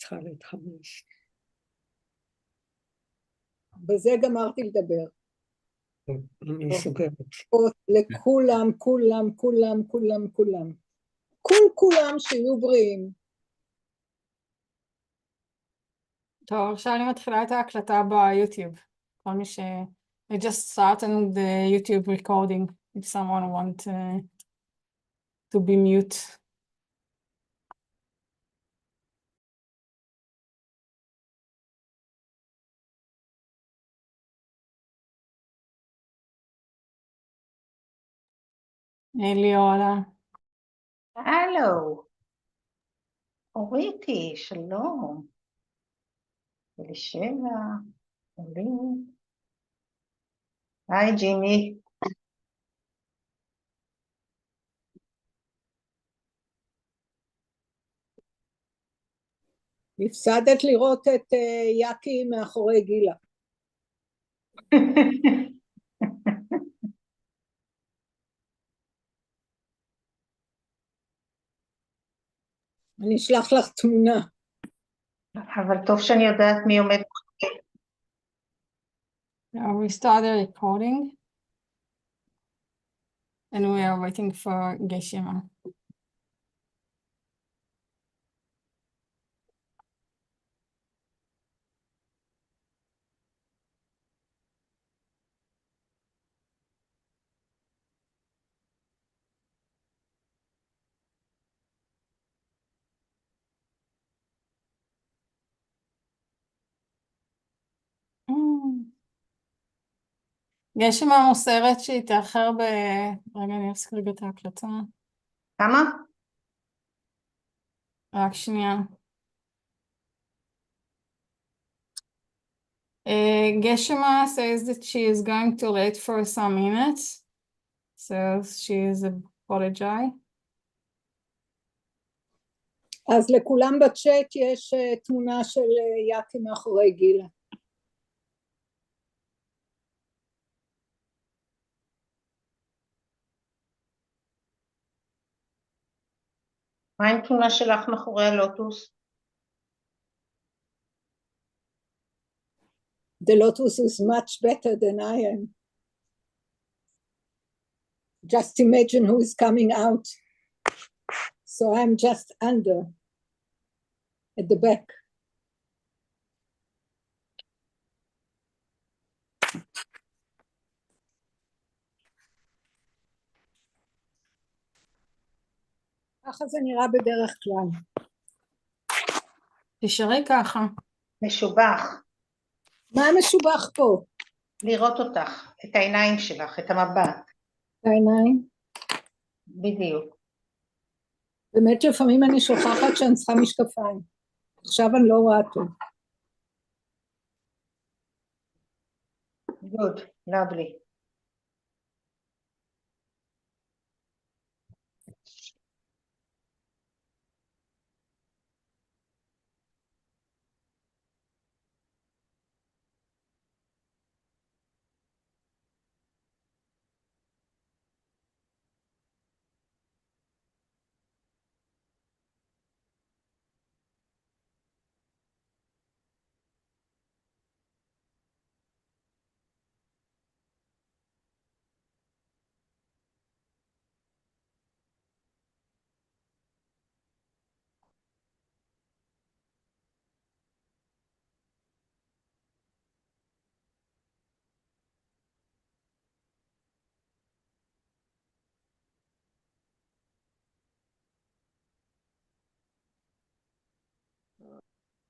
צריכה להתחמש. בזה גמרתי לדבר. אני סוגרת. לכולם, כולם, כולם, כולם, כולם. כולם שיהיו בריאים. טוב, עכשיו אני מתחילה את ההקלטה ביוטיוב. כל מי ש... I just started the YouTube recording if someone want to be mute. אליולה. הלו, אוריתי, שלום. אלישבע, אלין. היי ג'ימי. הפסדת לראות את יקי מאחורי גילה. אני אשלח לך תמונה. אבל טוב שאני יודעת מי עומד. Now we started recording and we are waiting for Geshe. גשם המוסרת שהתאחר רגע, אני אפסיק רגע את ההקלטה. כמה? רק שנייה. Geshema says that she is going to late for some minutes, so she is apologize. אז לכולם בצ'אט יש תמונה של יקי מאחורי גילה. מה עם תמונה שלך מאחורי הלוטוס? The lotus is much better than I am. Just imagine who is coming out. So I'm just under, at the back. ככה זה נראה בדרך כלל. תשארי ככה. משובח. מה משובח פה? לראות אותך, את העיניים שלך, את המבט. העיניים? בדיוק. באמת לפעמים אני שוכחת שאני צריכה משקפיים. עכשיו אני לא רואה טוב. Good, lovely.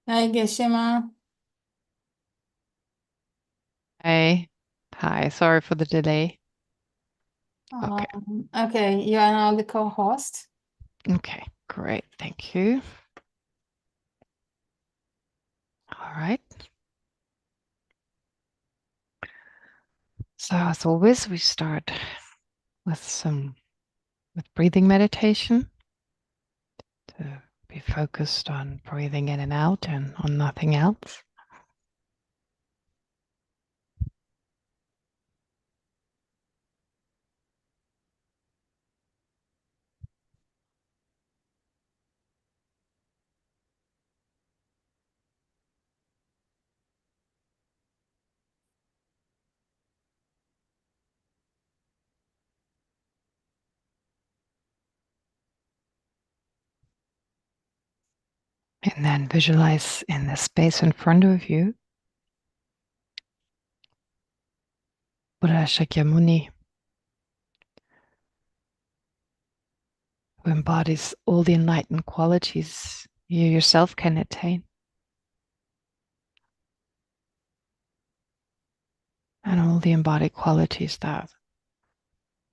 היי גשמה. Hi. Hi. Sorry for the delay. Okay. Okay, you are now the co-host. Okay, great. Thank you. All right. So as always, we start with breathing meditation to be focused on breathing in and out and on nothing else. And then visualize in the space in front of you Buddha Shakyamuni, who embodies all the enlightened qualities you yourself can attain. And all the embodied qualities that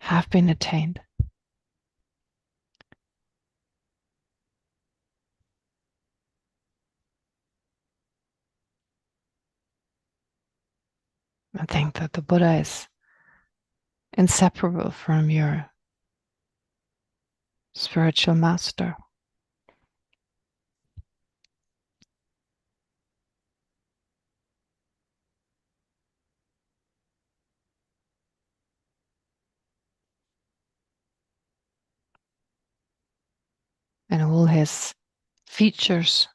have been attained. I think that the Buddha is inseparable from your spiritual master. And all his features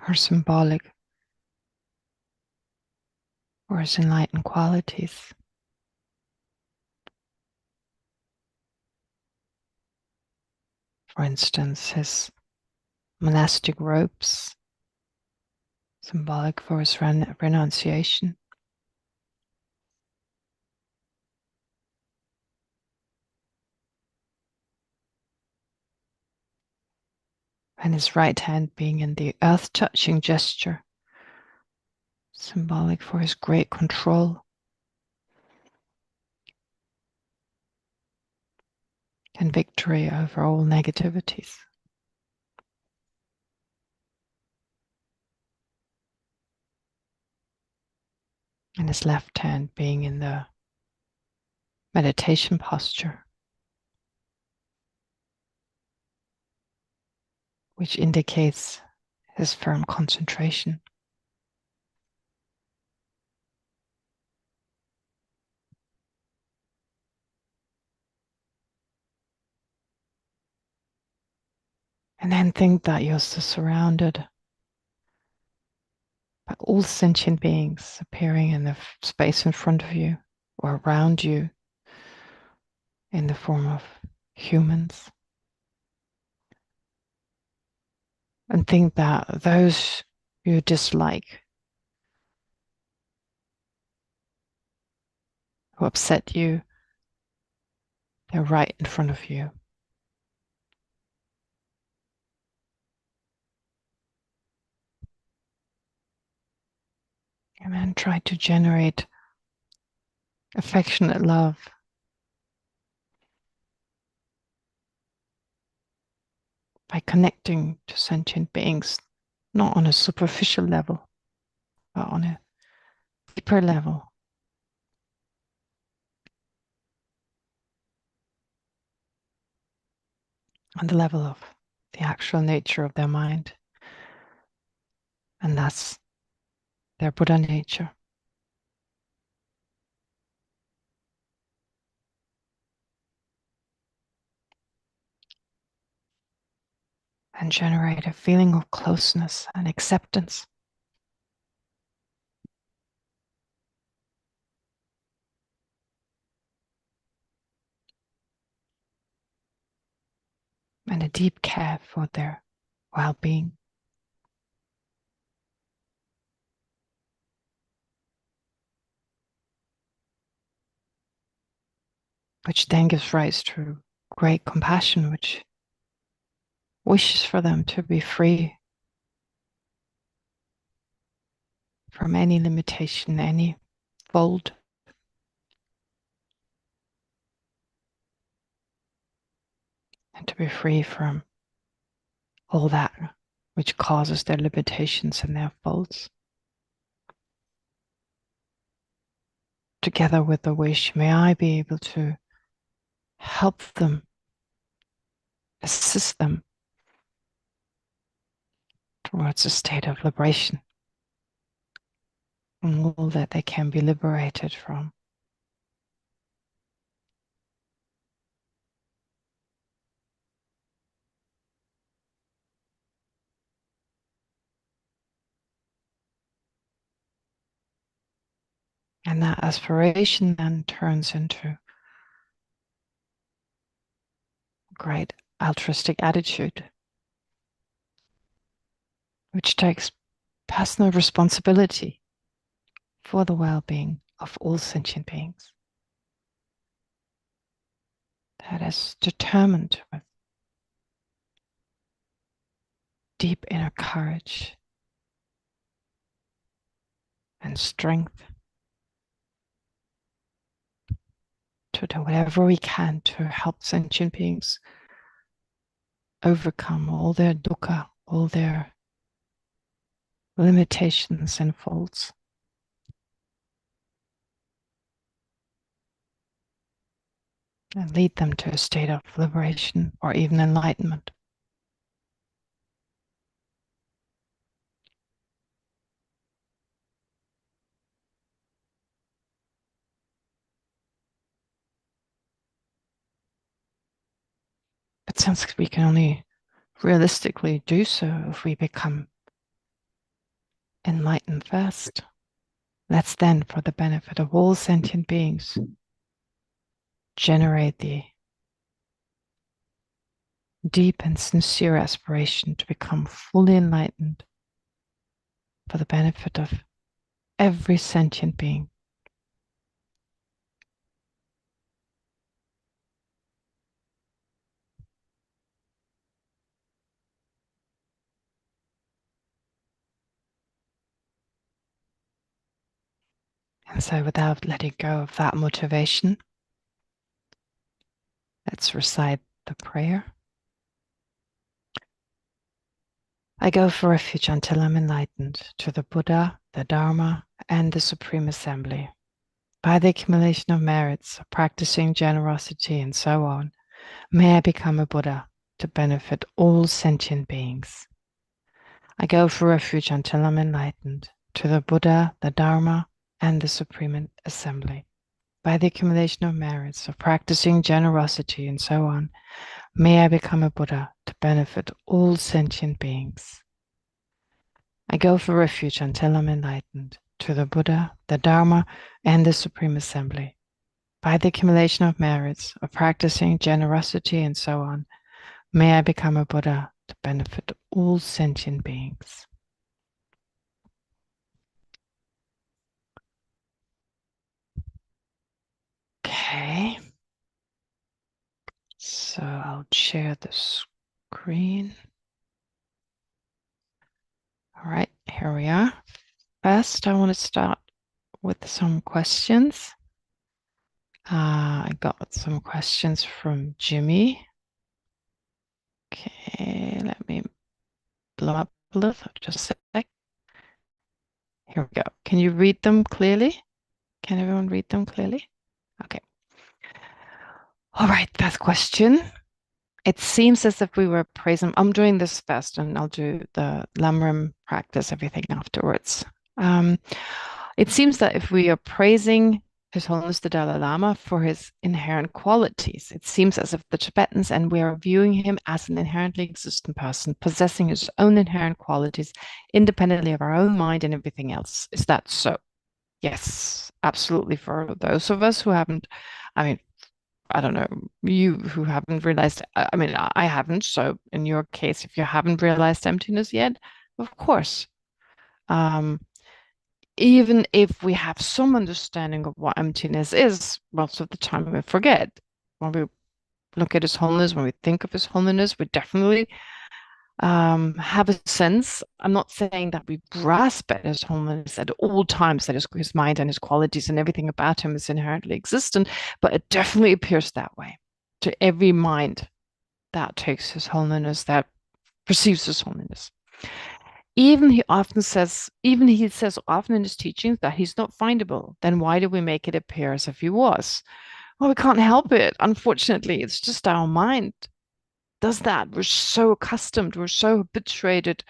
are symbolic for his enlightened qualities. For instance, his monastic robes, symbolic for his renunciation. And his right hand being in the earth-touching gesture, symbolic for his great control and victory over all negativities. And his left hand being in the meditation posture, which indicates his firm concentration. And then think that you're surrounded by all sentient beings appearing in the space in front of you or around you in the form of humans. And think that those you dislike, who upset you, they're right in front of you. And then try to generate affectionate love by connecting to sentient beings, not on a superficial level, but on a deeper level. On the level of the actual nature of their mind. And that's their Buddha nature. And generate a feeling of closeness and acceptance. And a deep care for their well-being. Which then gives rise to great compassion, which wishes for them to be free from any limitation, any fault. And to be free from all that which causes their limitations and their faults. Together with the wish, may I be able to help them, assist them towards a state of liberation and all that they can be liberated from. And that aspiration then turns into great altruistic attitude. which takes personal responsibility for the well-being of all sentient beings. That is determined with deep inner courage and strength to do whatever we can to help sentient beings overcome all their dukkha, all their limitations and faults. And lead them to a state of liberation or even enlightenment. But since we can only realistically do so if we become enlightened first, let's then, for the benefit of all sentient beings, generate the deep and sincere aspiration to become fully enlightened for the benefit of every sentient being. And so without letting go of that motivation, let's recite the prayer. I go for refuge until I'm enlightened to the Buddha, the Dharma, and the Supreme Assembly. By the accumulation of merits, practicing generosity, and so on, may I become a Buddha to benefit all sentient beings. I go for refuge until I'm enlightened to the Buddha, the Dharma, and the Supreme Assembly. By the accumulation of merits of practicing generosity and so on, may I become a Buddha to benefit all sentient beings. I go for refuge until I'm enlightened to the Buddha, the Dharma, and the Supreme Assembly. By the accumulation of merits of practicing generosity and so on, may I become a Buddha to benefit all sentient beings. Okay, so I'll share the screen. All right, here we are. First, I want to start with some questions. I got some questions from Jimmy. Okay, let me blow up a little, just a sec. Here we go. Can you read them clearly? Can everyone read them clearly? Okay. All right, first question. It seems as if we were praising. I'm doing this first, and I'll do the Lamrim practice, everything afterwards. It seems that if we are praising His Holiness the Dalai Lama for his inherent qualities, it seems as if the Tibetans, and we are viewing him as an inherently existent person, possessing his own inherent qualities, independently of our own mind and everything else. Is that so? Yes, absolutely. For those of us who haven't, I mean, I don't know, you who haven't realized, I mean, I haven't. So in your case, if you haven't realized emptiness yet, of course. Even if we have some understanding of what emptiness is, most of the time we forget. When we look at His Holiness, when we think of His Holiness, we definitely have a sense. I'm not saying that we grasp at His Holiness at all times, that his mind and his qualities and everything about him is inherently existent, but it definitely appears that way to every mind that takes His Holiness, that perceives His Holiness. He says often in his teachings that he's not findable. Then why do we make it appear as if he was? Well, we can't help it. Unfortunately, it's just our mind does that. We're so accustomed, we're so habituated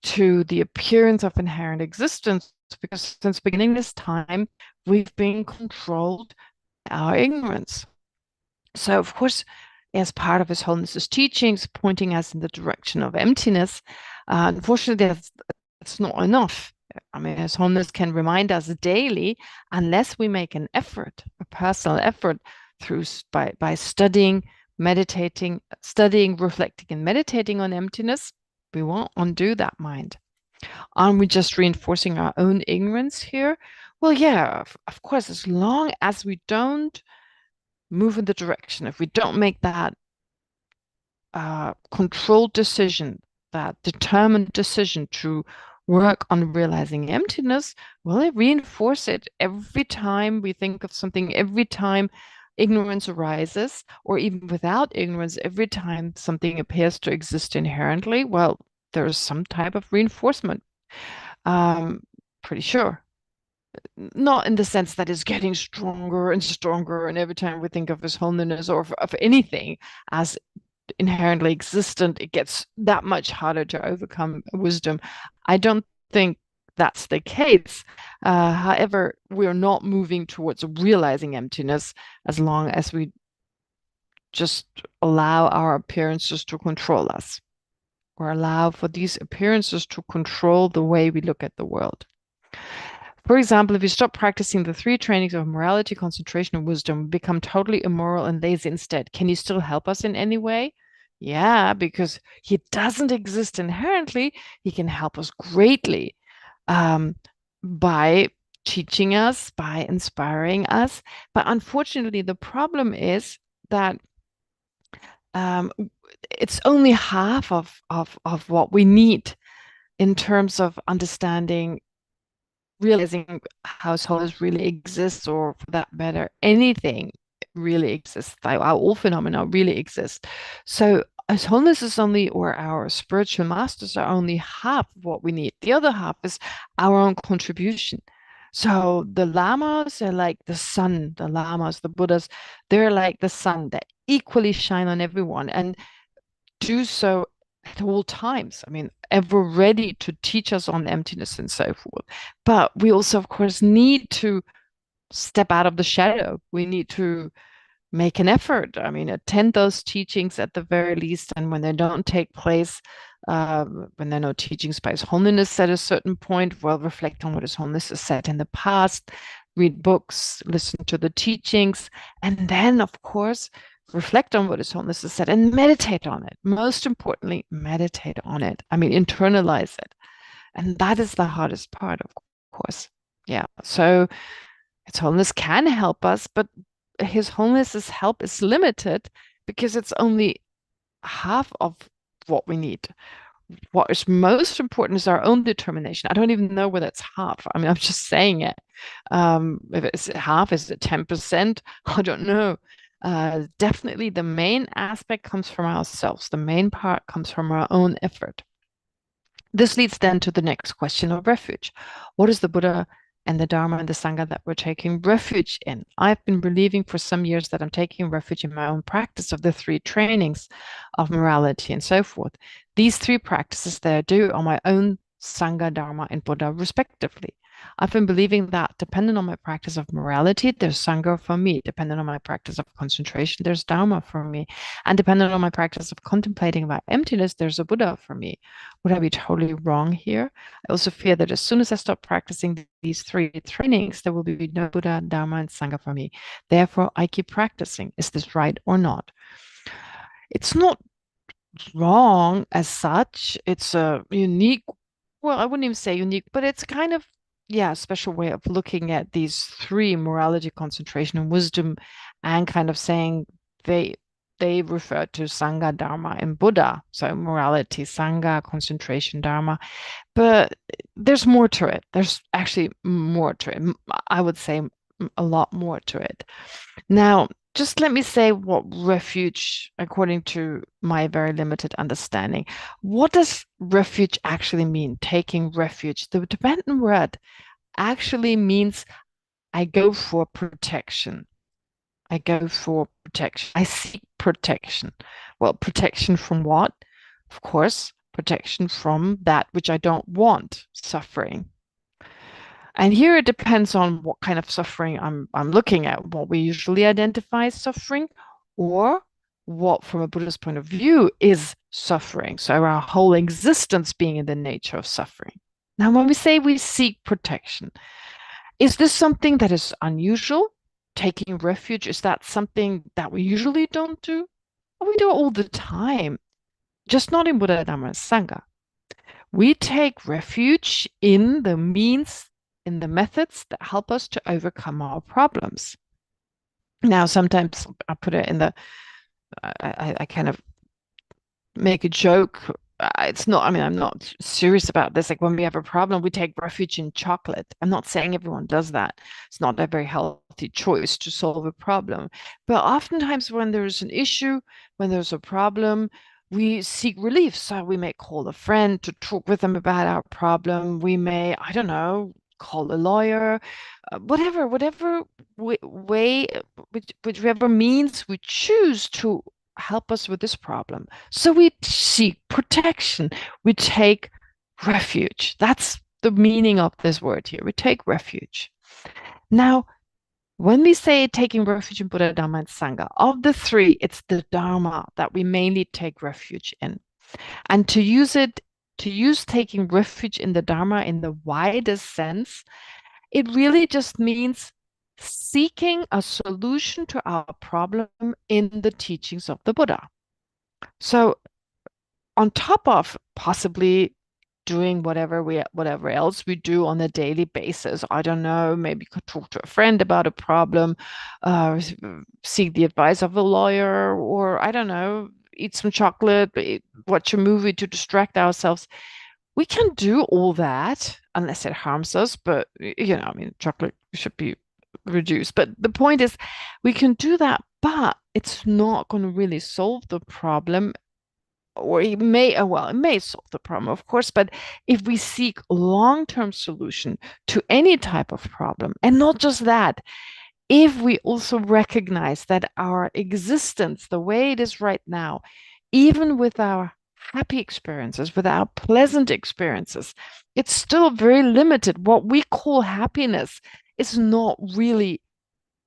to the appearance of inherent existence, because since beginning this time, we've been controlled by our ignorance. So, of course, as part of His Holiness's teachings, pointing us in the direction of emptiness, unfortunately, that's not enough. I mean, His Holiness can remind us daily, unless we make an effort, a personal effort, by studying, meditating, reflecting, and meditating on emptiness, we won't undo that mind. Aren't we just reinforcing our own ignorance here? Well, yeah, of course, as long as we don't move in the direction, if we don't make that controlled decision, that determined decision to work on realizing emptiness, will it reinforce it every time we think of something, every time ignorance arises, or even without ignorance, every time something appears to exist inherently? Well, there's some type of reinforcement. Pretty sure. Not in the sense that it's getting stronger and stronger, and every time we think of His Holiness or of anything as inherently existent, it gets that much harder to overcome wisdom. I don't think that's the case. However, we're not moving towards realizing emptiness as long as we just allow our appearances to control us, or allow for these appearances to control the way we look at the world. For example, if we stop practicing the 3 trainings of morality, concentration, and wisdom, we become totally immoral and lazy instead. Can He still help us in any way? Yeah, because He doesn't exist inherently. He can help us greatly by teaching us, by inspiring us. But unfortunately, the problem is that it's only half of what we need in terms of understanding, realizing how His Holiness really exists, or for that matter, anything really exists, how all phenomena really exist. So His Holiness is only, or our spiritual masters are only half of what we need. The other half is our own contribution. So the lamas are like the sun, the lamas, the Buddhas, they're like the sun that equally shine on everyone and do so at all times. I mean, ever ready to teach us on emptiness and so forth. But we also, of course, need to step out of the shadow. We need to make an effort. I mean, attend those teachings at the very least. And when they don't take place, when there are no teachings by His Holiness at a certain point, well, reflect on what His Holiness has said in the past, read books, listen to the teachings, and then, of course, reflect on what His Holiness has said and meditate on it. Most importantly, meditate on it. I mean, internalize it. And that is the hardest part, of course. Yeah. So His Holiness can help us, but His Holiness's help is limited because it's only half of what we need. What is most important is our own determination. I don't even know whether it's half. I mean, I'm just saying it. If it's half, is it 10%? I don't know. Definitely the main aspect comes from ourselves. The main part comes from our own effort. This leads then to the next question of refuge. What is the Buddha and the Dharma and the Sangha that we're taking refuge in? I've been believing for some years that I'm taking refuge in my own practice of the 3 trainings of morality and so forth. These 3 practices that I do are my own Sangha, Dharma, and Buddha, respectively. I've been believing that depending on my practice of morality, there's Sangha for me. Depending on my practice of concentration, there's Dharma for me. And depending on my practice of contemplating about emptiness, there's a Buddha for me. Would I be totally wrong here? I also fear that as soon as I stop practicing these 3 trainings, there will be no Buddha, Dharma, and Sangha for me. Therefore, I keep practicing. Is this right or not? It's not wrong as such. It's a unique, well, I wouldn't even say unique, but it's kind of, yeah, a special way of looking at these 3, morality, concentration, and wisdom, and kind of saying they refer to Sangha, Dharma, and Buddha. So morality, Sangha, concentration, Dharma. But there's more to it. There's actually more to it. I would say a lot more to it. Now, just let me say what refuge, according to my very limited understanding, what does refuge actually mean? Taking refuge. The Tibetan word actually means I go for protection. I go for protection. I seek protection. Well, protection from what? Of course, protection from that which I don't want, suffering. And here it depends on what kind of suffering I'm looking at, what we usually identify as suffering, or what, from a Buddhist point of view, is suffering. So our whole existence being in the nature of suffering. Now, when we say we seek protection, is this something that is unusual? Taking refuge, is that something that we usually don't do? Well, we do it all the time, just not in Buddha, Dharma, and Sangha. We take refuge in the means, in the methods that help us to overcome our problems. Now, sometimes I put it in the, I kind of make a joke. It's not, I mean, I'm not serious about this. Like when we have a problem, we take refuge in chocolate. I'm not saying everyone does that. It's not a very healthy choice to solve a problem. But oftentimes when there's an issue, when there's a problem, we seek relief. So we may call a friend to talk with them about our problem. We may, I don't know, call a lawyer, whatever way, whichever means we choose to help us with this problem. So we seek protection. We take refuge. That's the meaning of this word here. We take refuge. Now, when we say taking refuge in Buddha, Dharma, and Sangha, of the three, it's the Dharma that we mainly take refuge in. And to use taking refuge in the Dharma in the widest sense, it really just means seeking a solution to our problem in the teachings of the Buddha. So on top of possibly doing whatever else we do on a daily basis, I don't know, maybe could talk to a friend about a problem, seek the advice of a lawyer, or I don't know, eat some chocolate, watch a movie to distract ourselves. We can do all that unless it harms us, but I mean, chocolate should be reduced. But the point is, we can do that, but it's not going to really solve the problem. Or it may solve the problem, of course, but if we seek long-term solution to any type of problem, and not just that, if we also recognize that our existence, the way it is right now, even with our happy experiences, with our pleasant experiences, it's still very limited. What we call happiness is not really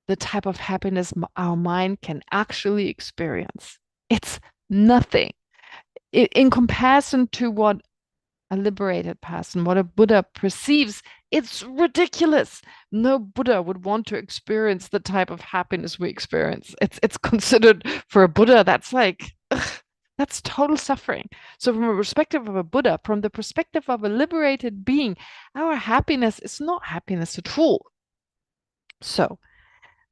the type of happiness our mind can actually experience. It's nothing. In comparison to what a liberated person, what a Buddha perceives, it's ridiculous. No Buddha would want to experience the type of happiness we experience. It's considered, for a Buddha, that's like, that's total suffering. So from a perspective of a Buddha, from the perspective of a liberated being, our happiness is not happiness at all. So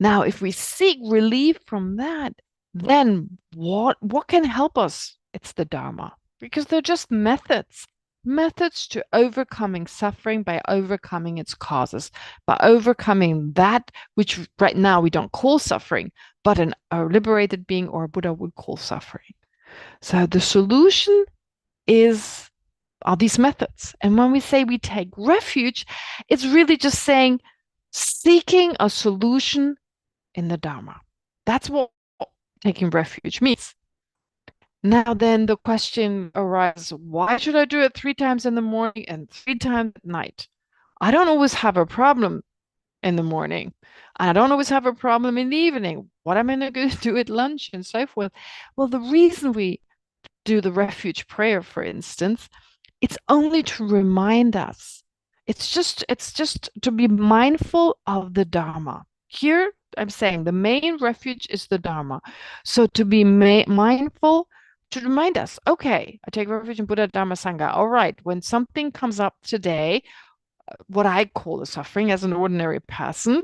now if we seek relief from that, then what can help us? It's the Dharma, because they're just methods to overcoming suffering by overcoming its causes, by overcoming that which right now we don't call suffering, but a liberated being or a Buddha would call suffering. So the solution are these methods. And when we say we take refuge, it's really just saying seeking a solution in the Dharma. That's what taking refuge means. Now then the question arises, why should I do it 3 times in the morning and 3 times at night? I don't always have a problem in the morning, and I don't always have a problem in the evening. What am I going to do at lunch and so forth? Well, the reason we do the refuge prayer, for instance, it's only to remind us. It's just to be mindful of the Dharma. Here, I'm saying the main refuge is the Dharma. So to be mindful, to remind us, okay, I take refuge in Buddha, Dharma, Sangha. All right, when something comes up today, what I call a suffering as an ordinary person,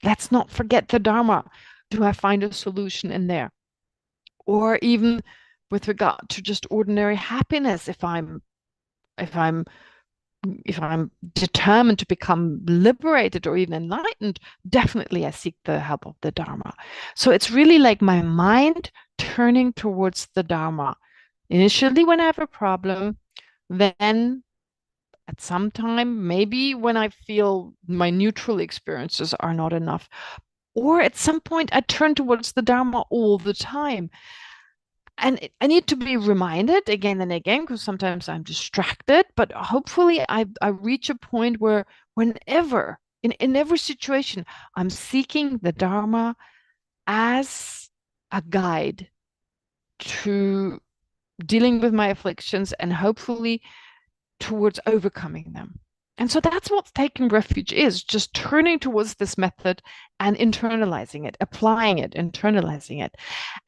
let's not forget the Dharma. Do I find a solution in there? Or even with regard to just ordinary happiness, if I'm determined to become liberated or even enlightened, definitely I seek the help of the Dharma. So it's really like my mind turning towards the Dharma. Initially when I have a problem, then at some time, maybe when I feel my neutral experiences are not enough, or at some point I turn towards the Dharma all the time. And I need to be reminded again and again, because sometimes I'm distracted, but hopefully I reach a point where whenever, in every situation, I'm seeking the Dharma as a guide to dealing with my afflictions and hopefully towards overcoming them. And so that's what taking refuge is, just turning towards this method and internalizing it, applying it, internalizing it.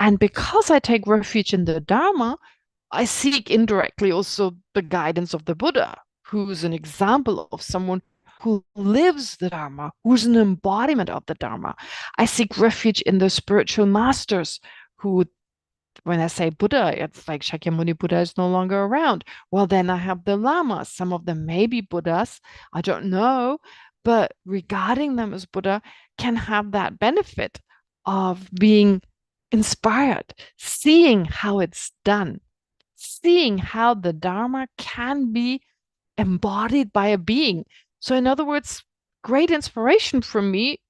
And because I take refuge in the Dharma, I seek indirectly also the guidance of the Buddha, who's an example of someone who lives the Dharma, who's an embodiment of the Dharma. I seek refuge in the spiritual masters who, when I say Buddha, it's like Shakyamuni Buddha is no longer around. Well, then I have the Lamas. Some of them may be Buddhas, I don't know, but regarding them as Buddha can have that benefit of being inspired, seeing how it's done, seeing how the Dharma can be embodied by a being. So in other words, great inspiration for me.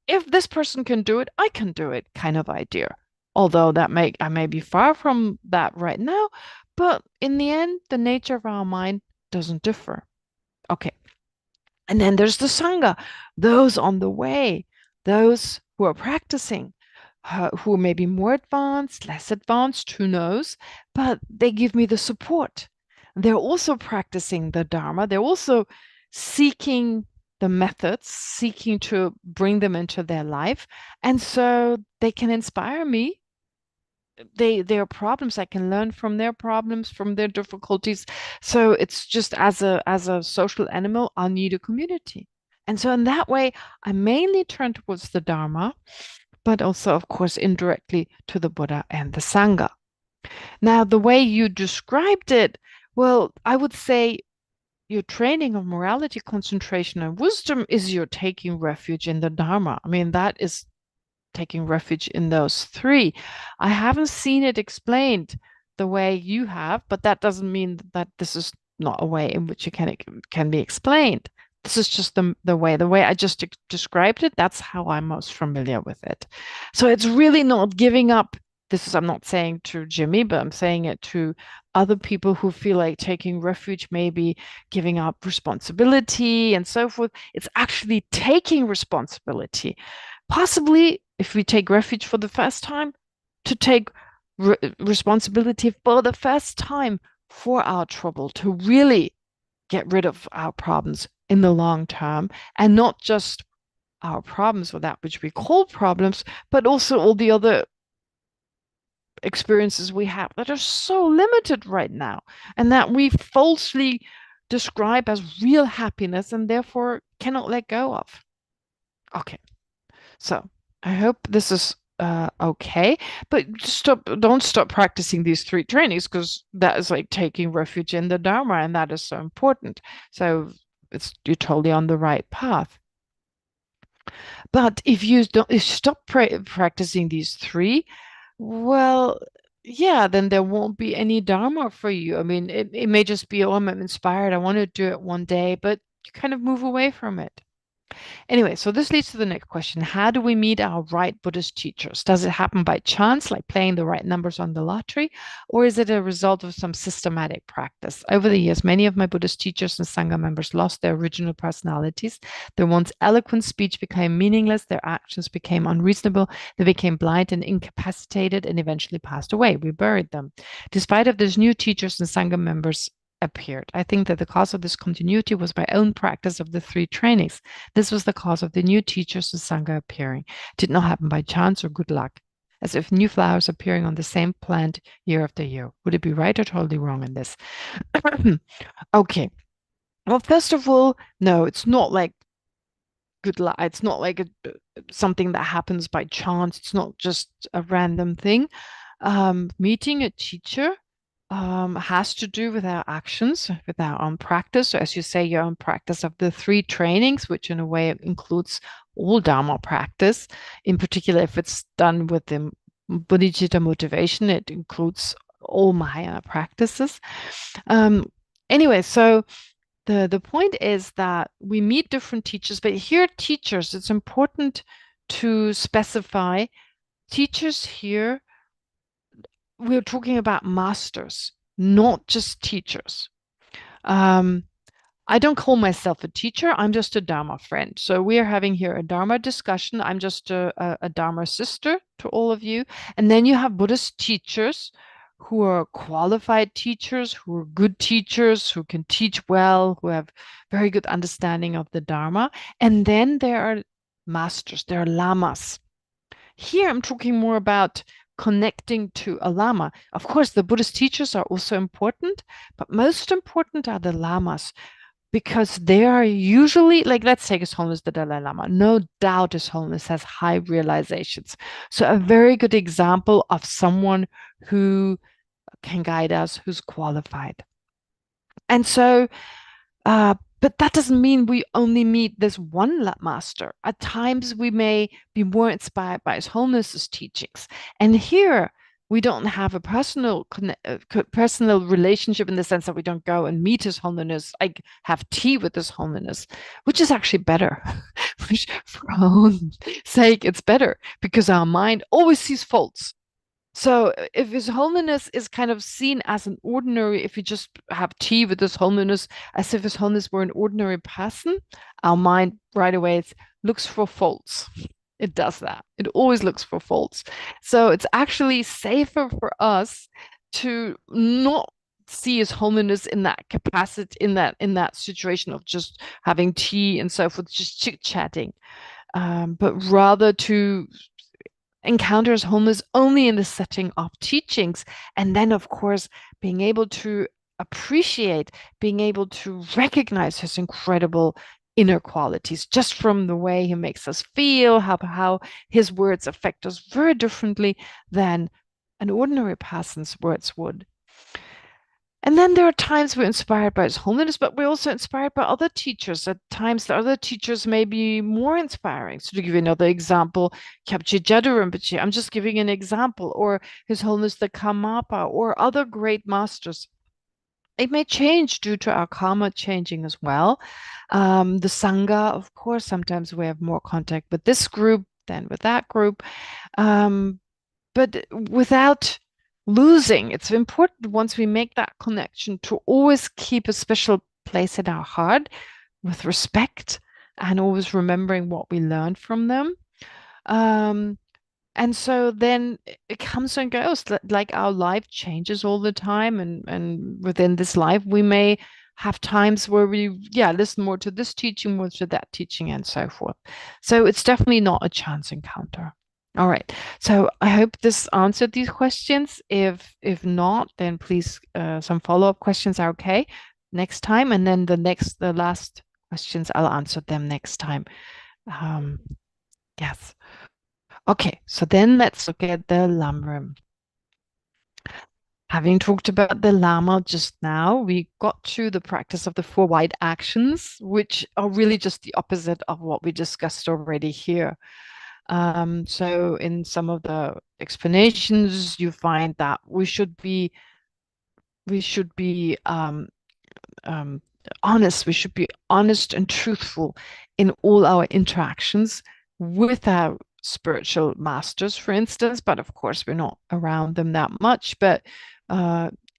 If this person can do it, I can do it kind of idea. Although I may be far from that right now, but in the end, the nature of our mind doesn't differ. Okay. And then there's the Sangha, those on the way, those who are practicing, who may be more advanced, less advanced, who knows, but they give me the support. They're also practicing the Dharma. They're also seeking the methods, seeking to bring them into their life. And so they can inspire me. Their problems, I can learn from their problems, from their difficulties. So it's just as a social animal, I'll need a community. And so in that way, I mainly turn towards the Dharma, but also, of course, indirectly to the Buddha and the Sangha. Now, the way you described it, well, I would say your training of morality, concentration, and wisdom is your taking refuge in the Dharma. I mean, that is taking refuge in those three. I haven't seen it explained the way you have, but that doesn't mean that this is not a way in which it can be explained. This is just the way I just described it. That's how I'm most familiar with it. So it's really not giving up. I'm not saying to Jimmy, but I'm saying it to other people who feel like taking refuge, maybe giving up responsibility and so forth. It's actually taking responsibility. Possibly, if we take refuge for the first time, to take responsibility for the first time for our trouble, to really get rid of our problems in the long term, and not just our problems or that which we call problems, but also all the other experiences we have that are so limited right now and that we falsely describe as real happiness and therefore cannot let go of. Okay, so I hope this is okay, but don't stop practicing these three trainings, because that is like taking refuge in the Dharma, and that is so important. So you're totally on the right path. But if you stop practicing these three, well, yeah, then there won't be any Dharma for you. I mean, it may just be, oh, I'm inspired, I want to do it one day, but you kind of move away from it. Anyway, so this leads to the next question. How do we meet our right Buddhist teachers? Does it happen by chance, like playing the right numbers on the lottery, or is it a result of some systematic practice? Over the years, many of my Buddhist teachers and Sangha members lost their original personalities. Their once eloquent speech became meaningless. Their actions became unreasonable. They became blind and incapacitated and eventually passed away. We buried them. Despite of this, new teachers and Sangha members appeared. I think that the cause of this continuity was my own practice of the three trainings. This was the cause of the new teachers and Sangha appearing. It did not happen by chance or good luck, as if new flowers appearing on the same plant year after year. Would it be right or totally wrong in this? Okay. Well, first of all, no, it's not like good luck. It's not like something that happens by chance. It's not just a random thing. Meeting a teacher has to do with our actions, with our own practice. So as you say, your own practice of the three trainings, which in a way includes all Dharma practice. In particular, if it's done with the Bodhicitta motivation, it includes all Mahayana practices. Anyway, so the point is that we meet different teachers, but here teachers, it's important to specify teachers here. We're talking about masters, not just teachers. I don't call myself a teacher. I'm just a Dharma friend. So we are having here a Dharma discussion. I'm just a Dharma sister to all of you. And then you have Buddhist teachers who are qualified teachers, who are good teachers, who can teach well, who have very good understanding of the Dharma. And then there are masters, there are lamas. Here I'm talking more about connecting to a Lama. Of course, the Buddhist teachers are also important, but most important are the Lamas, because they are usually, like, let's take His Holiness the Dalai Lama. No doubt His Holiness has high realizations. So a very good example of someone who can guide us, who's qualified. And so, but that doesn't mean we only meet this one master. At times we may be more inspired by His Holiness's teachings. And here we don't have a personal relationship in the sense that we don't go and meet His Holiness, like have tea with His Holiness, which is actually better. Which, for our own sake, it's better, because our mind always sees faults. So if His Holiness is kind of seen as an ordinary, if you just have tea with His Holiness, as if His Holiness were an ordinary person, our mind right away looks for faults. It does that. It always looks for faults. So it's actually safer for us to not see His Holiness in that capacity, in that situation of just having tea and so forth, just chit-chatting, but rather to encounter His Holiness only in the setting of teachings, and then of course being able to appreciate, being able to recognize His incredible inner qualities just from the way He makes us feel, how His words affect us very differently than an ordinary person's words would. And then there are times we're inspired by His Holiness, but we're also inspired by other teachers. At times, the other teachers may be more inspiring. So to give you another example, Kyabje Jadu Rinpoche, I'm just giving an example, or His Holiness the Karmapa, or other great masters. It may change due to our karma changing as well. The Sangha, of course, sometimes we have more contact with this group than with that group. But without losing, it's important, once we make that connection, to always keep a special place in our heart with respect, and always remembering what we learned from them. And so then it comes and goes, like our life changes all the time, and within this life we may have times where we listen more to this teaching, more to that teaching, and so forth. So it's definitely not a chance encounter. All right, so I hope this answered these questions. If not, then please, some follow-up questions are okay next time, and then the last questions, I'll answer them next time. Yes. Okay, so then let's look at the Lamrim. Having talked about the Lama just now, we got to the practice of the 4 wide actions, which are really just the opposite of what we discussed already here. So in some of the explanations, you find that we should be honest. We should be honest and truthful in all our interactions with our spiritual masters, for instance, but of course we're not around them that much. But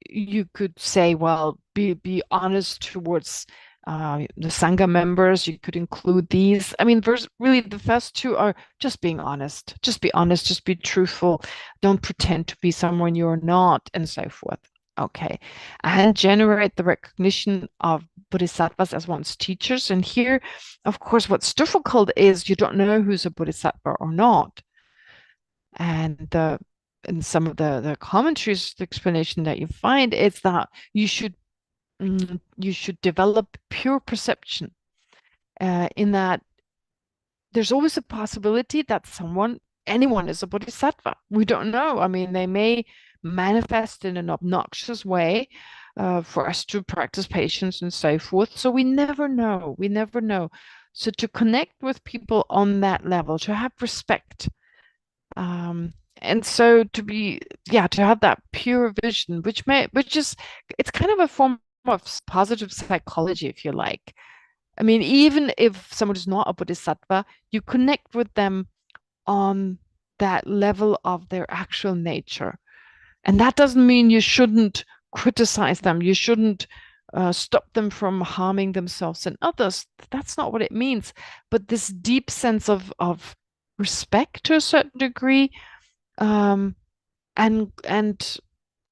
you could say, well, be honest towards the Sangha members. You could include these. I mean, really the first 2 are just being honest. Just be honest, just be truthful. Don't pretend to be someone you're not, and so forth. Okay, and generate the recognition of bodhisattvas as one's teachers. And here, of course, what's difficult is you don't know who's a bodhisattva or not. And in some of the commentaries, the explanation that you find is that you should develop pure perception, in that there's always a possibility that anyone is a bodhisattva. We don't know. I mean, they may manifest in an obnoxious way for us to practice patience and so forth. So we never know. We never know. So to connect with people on that level, to have respect, and so to have that pure vision, it's kind of a form of positive psychology, if you like. I mean, even if someone is not a bodhisattva, you connect with them on that level of their actual nature. And that doesn't mean you shouldn't criticize them. You shouldn't stop them from harming themselves and others. That's not what it means. But this deep sense of respect to a certain degree, and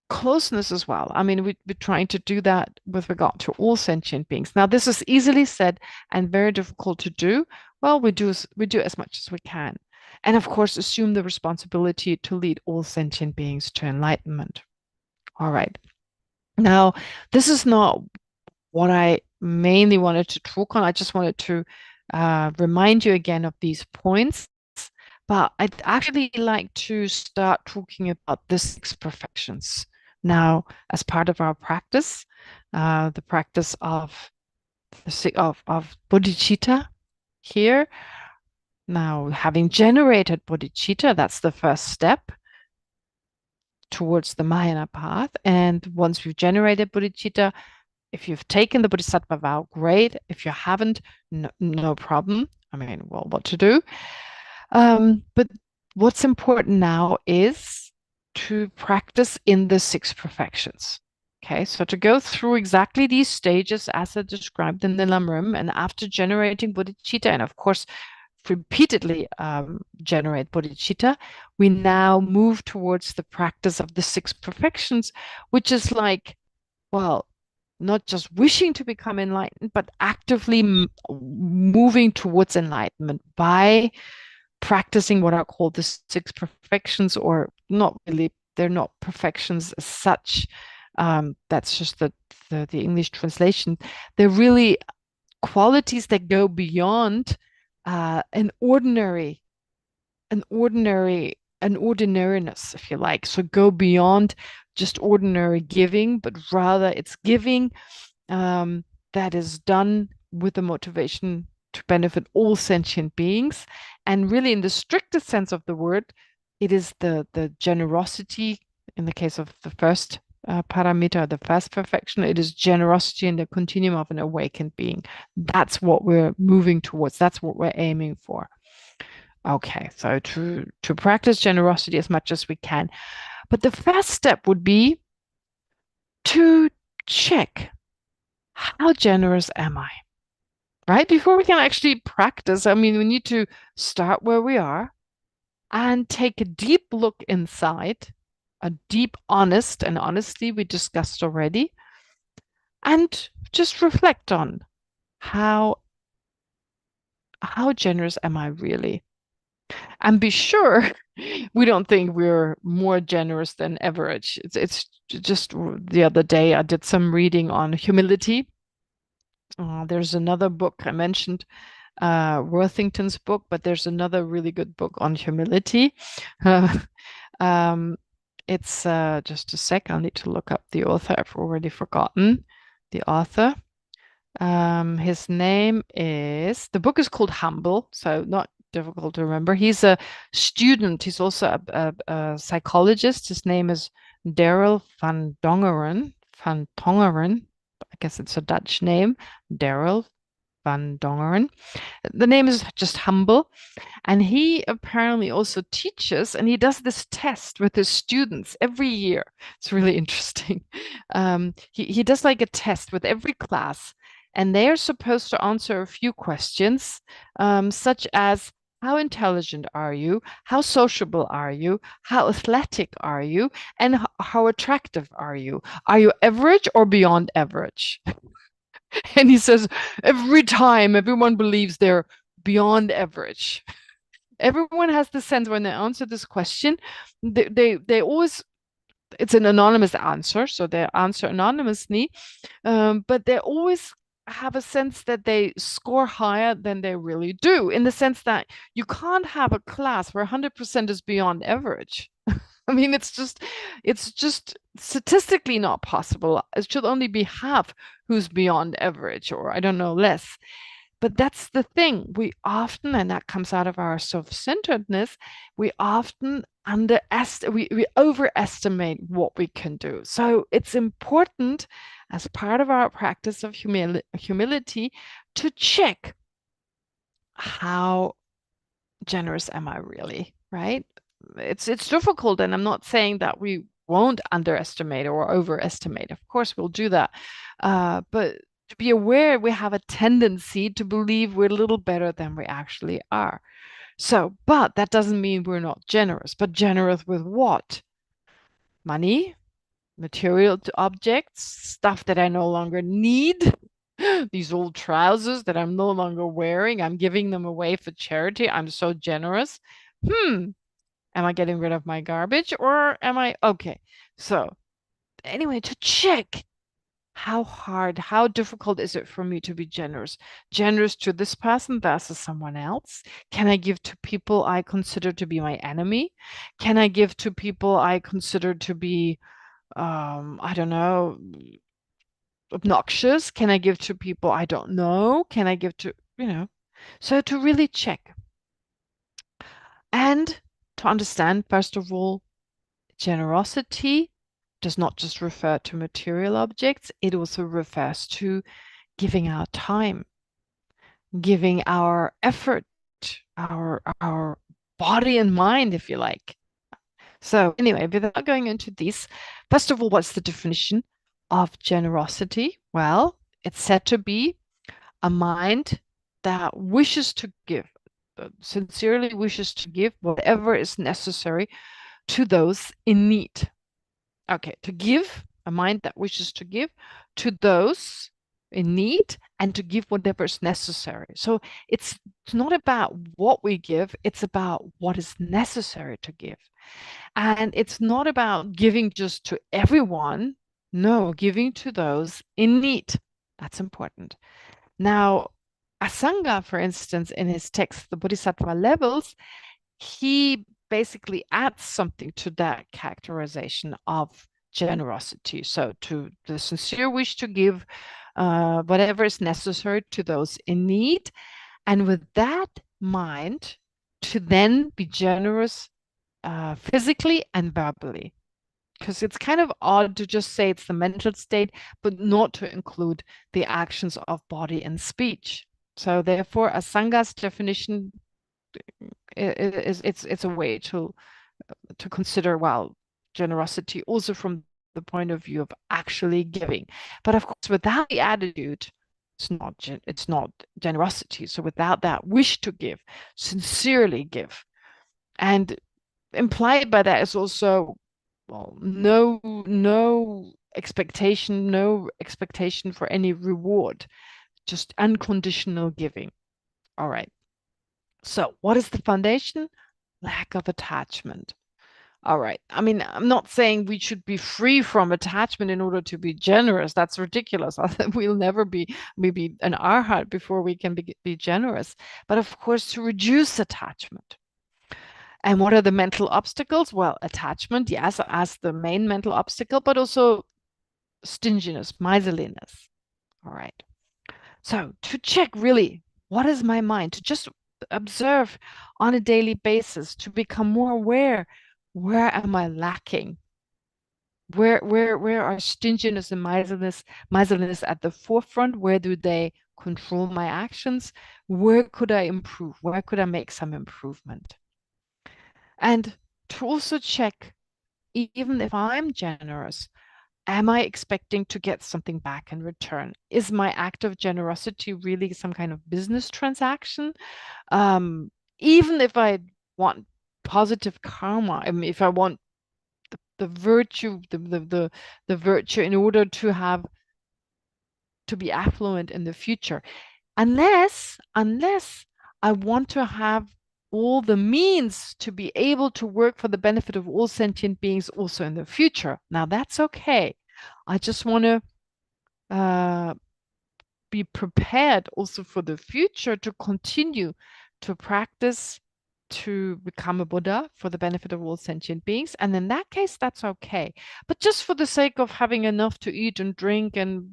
closeness as well. I mean, we're trying to do that with regard to all sentient beings. Now, this is easily said and very difficult to do. Well, we do as much as we can. And of course, assume the responsibility to lead all sentient beings to enlightenment. All right. Now, this is not what I mainly wanted to talk on. I just wanted to remind you again of these points. But I'd actually like to start talking about the 6 perfections now as part of our practice, the practice of bodhicitta here. Now, having generated bodhicitta, that's the first step towards the Mahayana path. And once we've generated bodhicitta, if you've taken the bodhisattva vow, great. If you haven't, no problem. I mean, well, what to do? But what's important now is to practice in the 6 perfections. Okay, so to go through exactly these stages as I described in the Lamrim, and after generating bodhicitta, and of course, repeatedly generate bodhicitta, we now move towards the practice of the 6 perfections, which is like, well, not just wishing to become enlightened, but actively moving towards enlightenment by practicing what are called the 6 perfections, or not really, they're not perfections as such. That's just the English translation. They're really qualities that go beyond an ordinariness, if you like. So go beyond just ordinary giving, but rather it's giving that is done with the motivation to benefit all sentient beings. And really, in the strictest sense of the word, it is the generosity in the case of the first paramita, the first perfection. It is generosity in the continuum of an awakened being. That's what we're moving towards. That's what we're aiming for. Okay, so to practice generosity as much as we can. But the first step would be to check, how generous am I? Right? Before we can actually practice, I mean, we need to start where we are and take a deep look inside, a deep honest, and honesty we discussed already, and just reflect on how generous am I really? And be sure we don't think we're more generous than average. It's just the other day I did some reading on humility. There's another book I mentioned, Worthington's book, but there's another really good book on humility. It's just a sec. I'll need to look up the author. I've already forgotten the author. His name is, the book is called Humble, so not difficult to remember. He's a student. He's also a psychologist. His name is Daryl van Tongeren. I guess it's a Dutch name, Daryl van Tongeren. The name is just Humble. And he apparently also teaches, and he does this test with his students every year. It's really interesting. He does like a test with every class, and they are supposed to answer a few questions, such as, how intelligent are you? How sociable are you? How athletic are you? And how attractive are you? Are you average or beyond average? And he says, every time everyone believes they're beyond average. Everyone has the sense when they answer this question, they always, it's an anonymous answer, so they answer anonymously, but they always have a sense that they score higher than they really do, in the sense that you can't have a class where 100% is beyond average. I mean, it's just statistically not possible. It should only be half who's beyond average, or I don't know, less. But that's the thing. We often, and that comes out of our self-centeredness, we often we overestimate what we can do. So it's important, as part of our practice of humility, to check, how generous am I really, right? It's difficult, and I'm not saying that we won't underestimate or overestimate. Of course, we'll do that. But to be aware, we have a tendency to believe we're a little better than we actually are. So, but that doesn't mean we're not generous. But generous with what? Money, material objects, stuff that I no longer need. These old trousers that I'm no longer wearing, I'm giving them away for charity. I'm so generous. am I getting rid of my garbage, or am I okay? So anyway, to check how hard, how difficult is it for me to be generous? Generous to this person versus someone else? Can I give to people I consider to be my enemy? Can I give to people I consider to be, I don't know, obnoxious? Can I give to people I don't know? Can I give to, so to really check. And to understand, first of all, generosity does not just refer to material objects, it also refers to giving our time, giving our effort, our body and mind, if you like. So anyway, without going into this, first of all, what's the definition of generosity? Well, it's said to be a mind that wishes to give, sincerely wishes to give whatever is necessary to those in need. Okay, to give, a mind that wishes to give to those in need and to give whatever is necessary. So it's not about what we give, it's about what is necessary to give. And it's not about giving just to everyone. No, giving to those in need. That's important. Now, Asanga, for instance, in his text, The Bodhisattva Levels, he basically adds something to that characterization of generosity. So to the sincere wish to give whatever is necessary to those in need. And with that mind, to then be generous physically and verbally. Because it's kind of odd to just say it's the mental state, but not to include the actions of body and speech. So therefore, Asanga's definition it's a way to consider, well, generosity also from the point of view of actually giving. But of course, without the attitude, it's not generosity. So without that wish to give, sincerely give, and implied by that is also, well, no expectation for any reward, just unconditional giving. All right. So what is the foundation? Lack of attachment. All right. I mean, I'm not saying we should be free from attachment in order to be generous. That's ridiculous. We'll never be maybe an arhat before we can be generous. But of course, to reduce attachment. And what are the mental obstacles? Well, attachment, yes, as the main mental obstacle, but also stinginess, miserliness. All right. So to check really, what is my mind? To just observe on a daily basis, to become more aware, where am I lacking? Where are stinginess and miserliness at the forefront? Where do they control my actions? Where could I improve? Where could I make some improvement? And to also check, even if I'm generous, am I expecting to get something back in return? Is my act of generosity really some kind of business transaction? Even if I want positive karma, I mean, if I want the virtue, the virtue in order to be affluent in the future, unless I want to have all the means to be able to work for the benefit of all sentient beings also in the future. Now that's okay. I just want to be prepared also for the future to continue to practice to become a Buddha for the benefit of all sentient beings. And in that case, that's okay. But just for the sake of having enough to eat and drink and,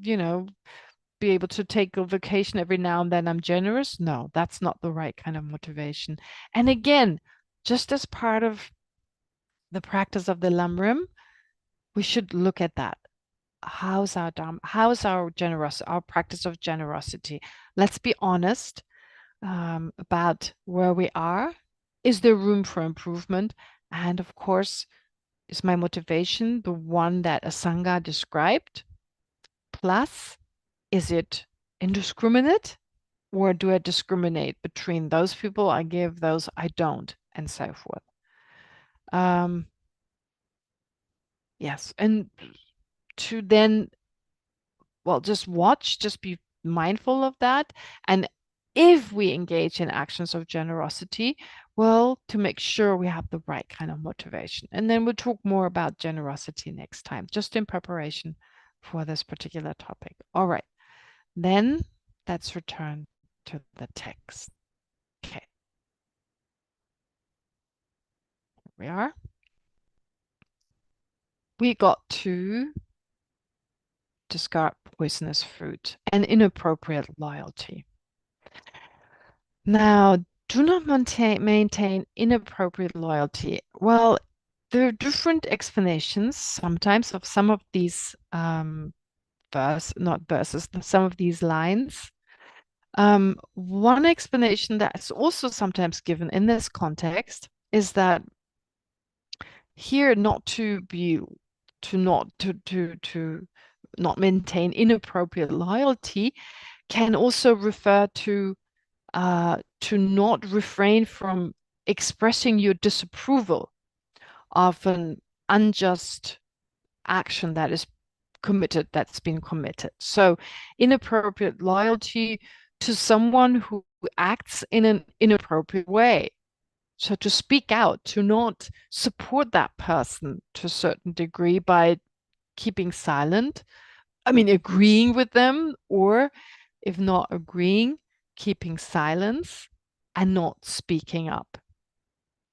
be able to take a vacation every now and then, I'm generous. No, that's not the right kind of motivation. And again, just as part of the practice of the Lamrim, we should look at that. How's our Dharma? How's our practice of generosity? Let's be honest about where we are. Is there room for improvement? And of course, is my motivation the one that Asanga described? Plus, is it indiscriminate, or do I discriminate between those people I give, those I don't, and so forth? Yes, and to then, well, just watch, just be mindful of that. And if we engage in actions of generosity, well, to make sure we have the right kind of motivation. And then we'll talk more about generosity next time, just in preparation for this particular topic. All right, then let's return to the text. Okay. Here we are. We got to discard poisonous fruit and inappropriate loyalty. Now, do not maintain inappropriate loyalty. Well, there are different explanations sometimes of some of these some of these lines. One explanation that's also sometimes given in this context is that here not maintain inappropriate loyalty can also refer to not refrain from expressing your disapproval of an unjust action that's been committed. So inappropriate loyalty to someone who acts in an inappropriate way. So to speak out, to not support that person to a certain degree by keeping silent, agreeing with them, or if not agreeing, keeping silence and not speaking up.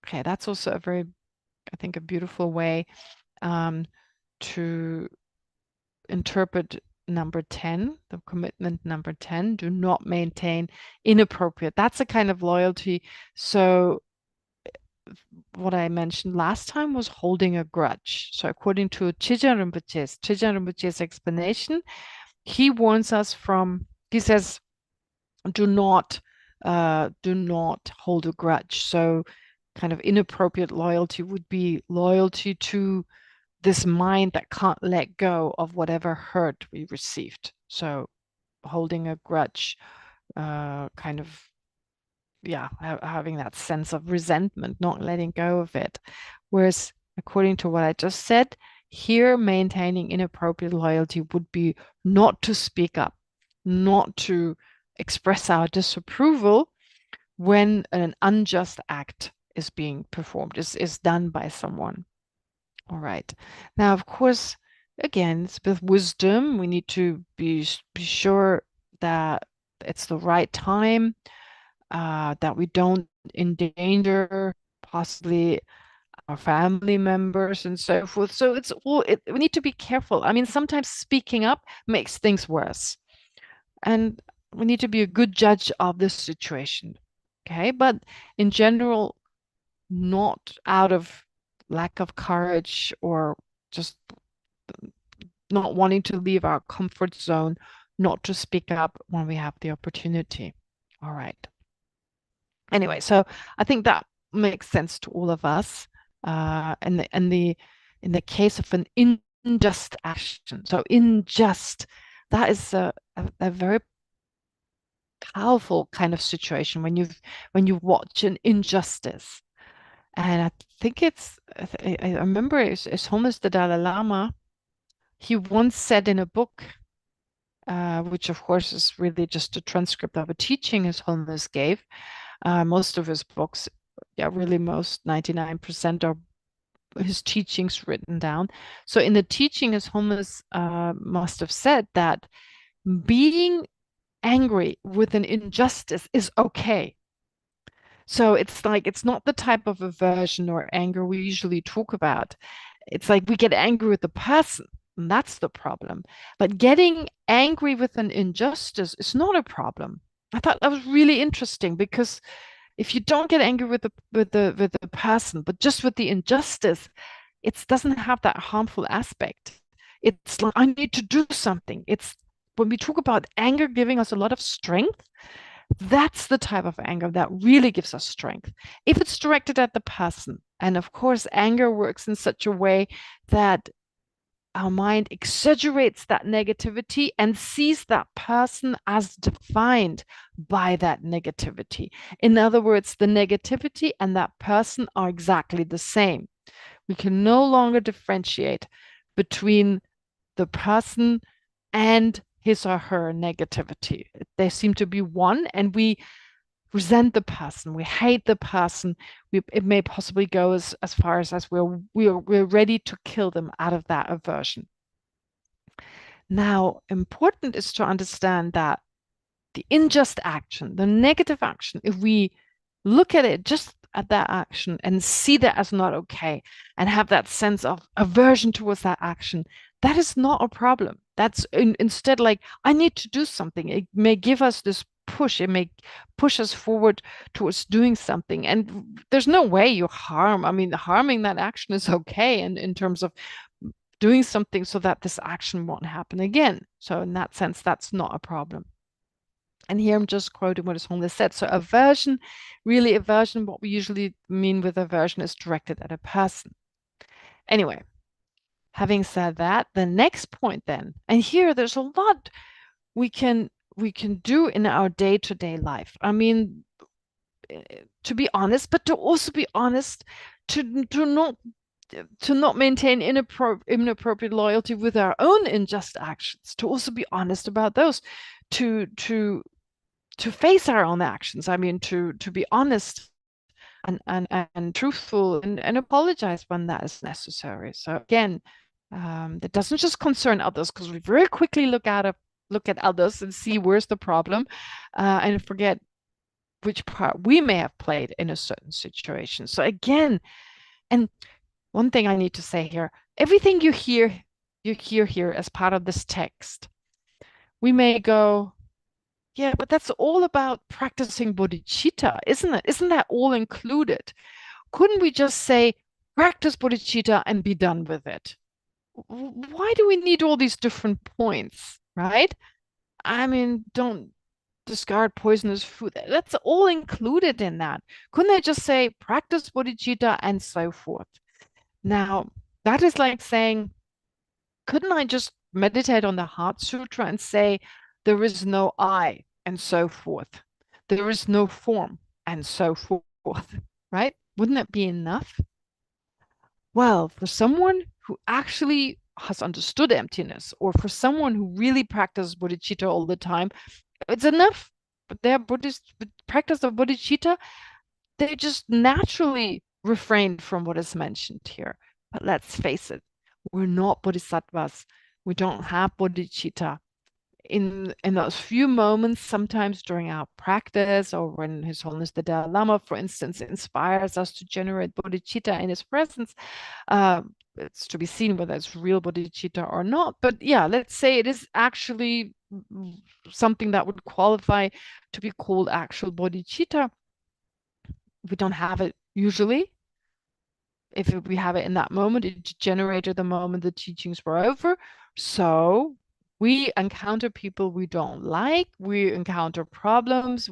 Okay, that's also a very, I think, a beautiful way to interpret number 10, the commitment number 10, do not maintain inappropriate. That's a kind of loyalty. So what I mentioned last time was holding a grudge. So according to Chögyam Rinpoche's explanation, he warns us from, he says, do not hold a grudge. So kind of inappropriate loyalty would be loyalty to this mind that can't let go of whatever hurt we received. So holding a grudge, kind of, yeah, having that sense of resentment, not letting go of it. Whereas according to what I just said, here maintaining inappropriate loyalty would be not to speak up, not to express our disapproval when an unjust act is being performed, is done by someone. All right. Now, of course, again, it's with wisdom. We need to be sure that it's the right time, that we don't endanger possibly our family members and so forth. So we need to be careful. Sometimes speaking up makes things worse. And we need to be a good judge of this situation. Okay, but in general, not out of lack of courage or just not wanting to leave our comfort zone, not to speak up when we have the opportunity. All right. Anyway, so I think that makes sense to all of us. In the case of an unjust action, so unjust, that is a very powerful kind of situation when you watch an injustice. And I think I remember His Holiness the Dalai Lama, he once said in a book, which of course is really just a transcript of a teaching His Holiness gave. Most of his books, really most 99% are his teachings written down. So in the teaching, His Holiness must have said that being angry with an injustice is okay. So it's like, it's not the type of aversion or anger we usually talk about. It's like we get angry with the person, and that's the problem. But getting angry with an injustice is not a problem. I thought that was really interesting, because if you don't get angry with the person, but just with the injustice, it doesn't have that harmful aspect. It's like, I need to do something. It's when we talk about anger giving us a lot of strength, that's the type of anger that really gives us strength. If it's directed at the person, and of course, anger works in such a way that our mind exaggerates that negativity and sees that person as defined by that negativity. In other words, the negativity and that person are exactly the same. We can no longer differentiate between the person and his or her negativity. They seem to be one, and we resent the person, we hate the person, it may possibly go as far as we're ready to kill them out of that aversion. Now, important is to understand that the unjust action, the negative action, if we look at it just at that action and see that as not okay and have that sense of aversion towards that action, that is not a problem. That's instead like, I need to do something. It may give us this push. It may push us forward towards doing something. And there's no way you harm. I mean, harming that action is okay in terms of doing something so that this action won't happen again. So in that sense, that's not a problem. And here I'm just quoting what His Holiness said. So aversion, really aversion, what we usually mean with aversion is directed at a person. Anyway, having said that, the next point then, and here there's a lot we can do in our day-to-day life. I mean, to be honest, but to also be honest, to not maintain inappropriate loyalty with our own unjust actions, to also be honest about those, to face our own actions. I mean, to be honest and truthful and apologize when that is necessary. So again, that doesn't just concern others, because we very quickly look at others and see where's the problem, and forget which part we may have played in a certain situation. So again, and one thing I need to say here, everything you hear here as part of this text, we may go, yeah, but that's all about practicing bodhicitta, isn't it? Isn't that all included? Couldn't we just say, practice bodhicitta and be done with it? Why do we need all these different points, right? I mean, don't discard poisonous food. That's all included in that. Couldn't I just say, practice bodhicitta and so forth? Now, that is like saying, couldn't I just meditate on the Heart Sutra and say, there is no I, and so forth. There is no form, and so forth, right? Wouldn't that be enough? Well, for someone who actually has understood emptiness, or for someone who really practices bodhicitta all the time, it's enough. But their Buddhist practice of bodhicitta, they just naturally refrain from what is mentioned here. But let's face it, we're not bodhisattvas. We don't have bodhicitta. In those few moments, sometimes during our practice, or when His Holiness the Dalai Lama, for instance, inspires us to generate bodhicitta in his presence, it's to be seen whether it's real bodhicitta or not. But yeah, let's say it is actually something that would qualify to be called actual bodhicitta. We don't have it usually. If we have it in that moment, it generated the moment the teachings were over. So we encounter people we don't like, we encounter problems,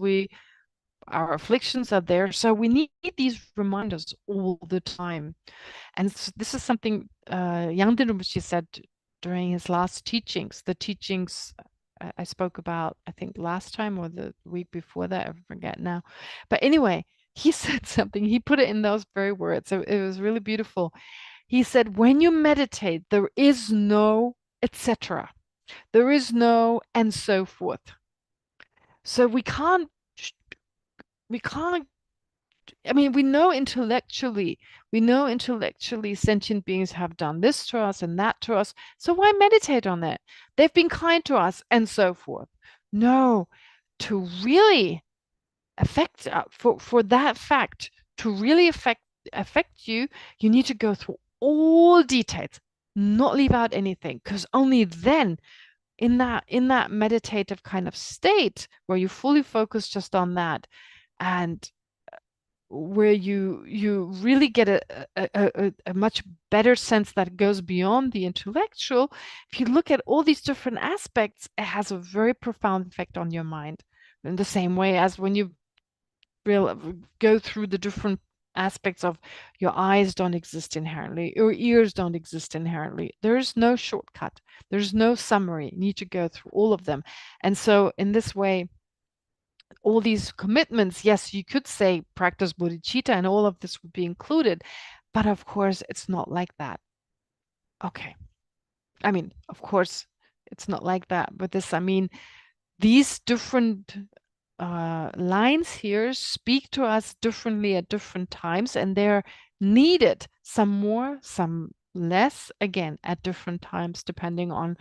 our afflictions are there. So we need these reminders all the time. And so this is something Yang Rinpoche said during his last teachings. The teachings I spoke about, I think last time or the week before that, I forget now. But anyway, he said something, he put it in those very words. So it was really beautiful. He said, when you meditate, there is no etc. There is no and so forth. So we can't, I mean, we know intellectually sentient beings have done this to us and that to us. So why meditate on that? They've been kind to us and so forth. No, to really affect, for that fact to really affect you, you need to go through all details, not leave out anything, because only then, in that meditative kind of state where you fully focus just on that, and where you really get a much better sense that goes beyond the intellectual. If you look at all these different aspects, it has a very profound effect on your mind, in the same way as when you go through the different aspects of your eyes don't exist inherently, your ears don't exist inherently. There is no shortcut. There's no summary. You need to go through all of them. And so in this way, all these commitments, yes, you could say practice bodhicitta and all of this would be included, but of course it's not like that. Okay. I mean, of course it's not like that, but this, I mean, these different lines here speak to us differently at different times, and they're needed, some more, some less, again, at different times, depending on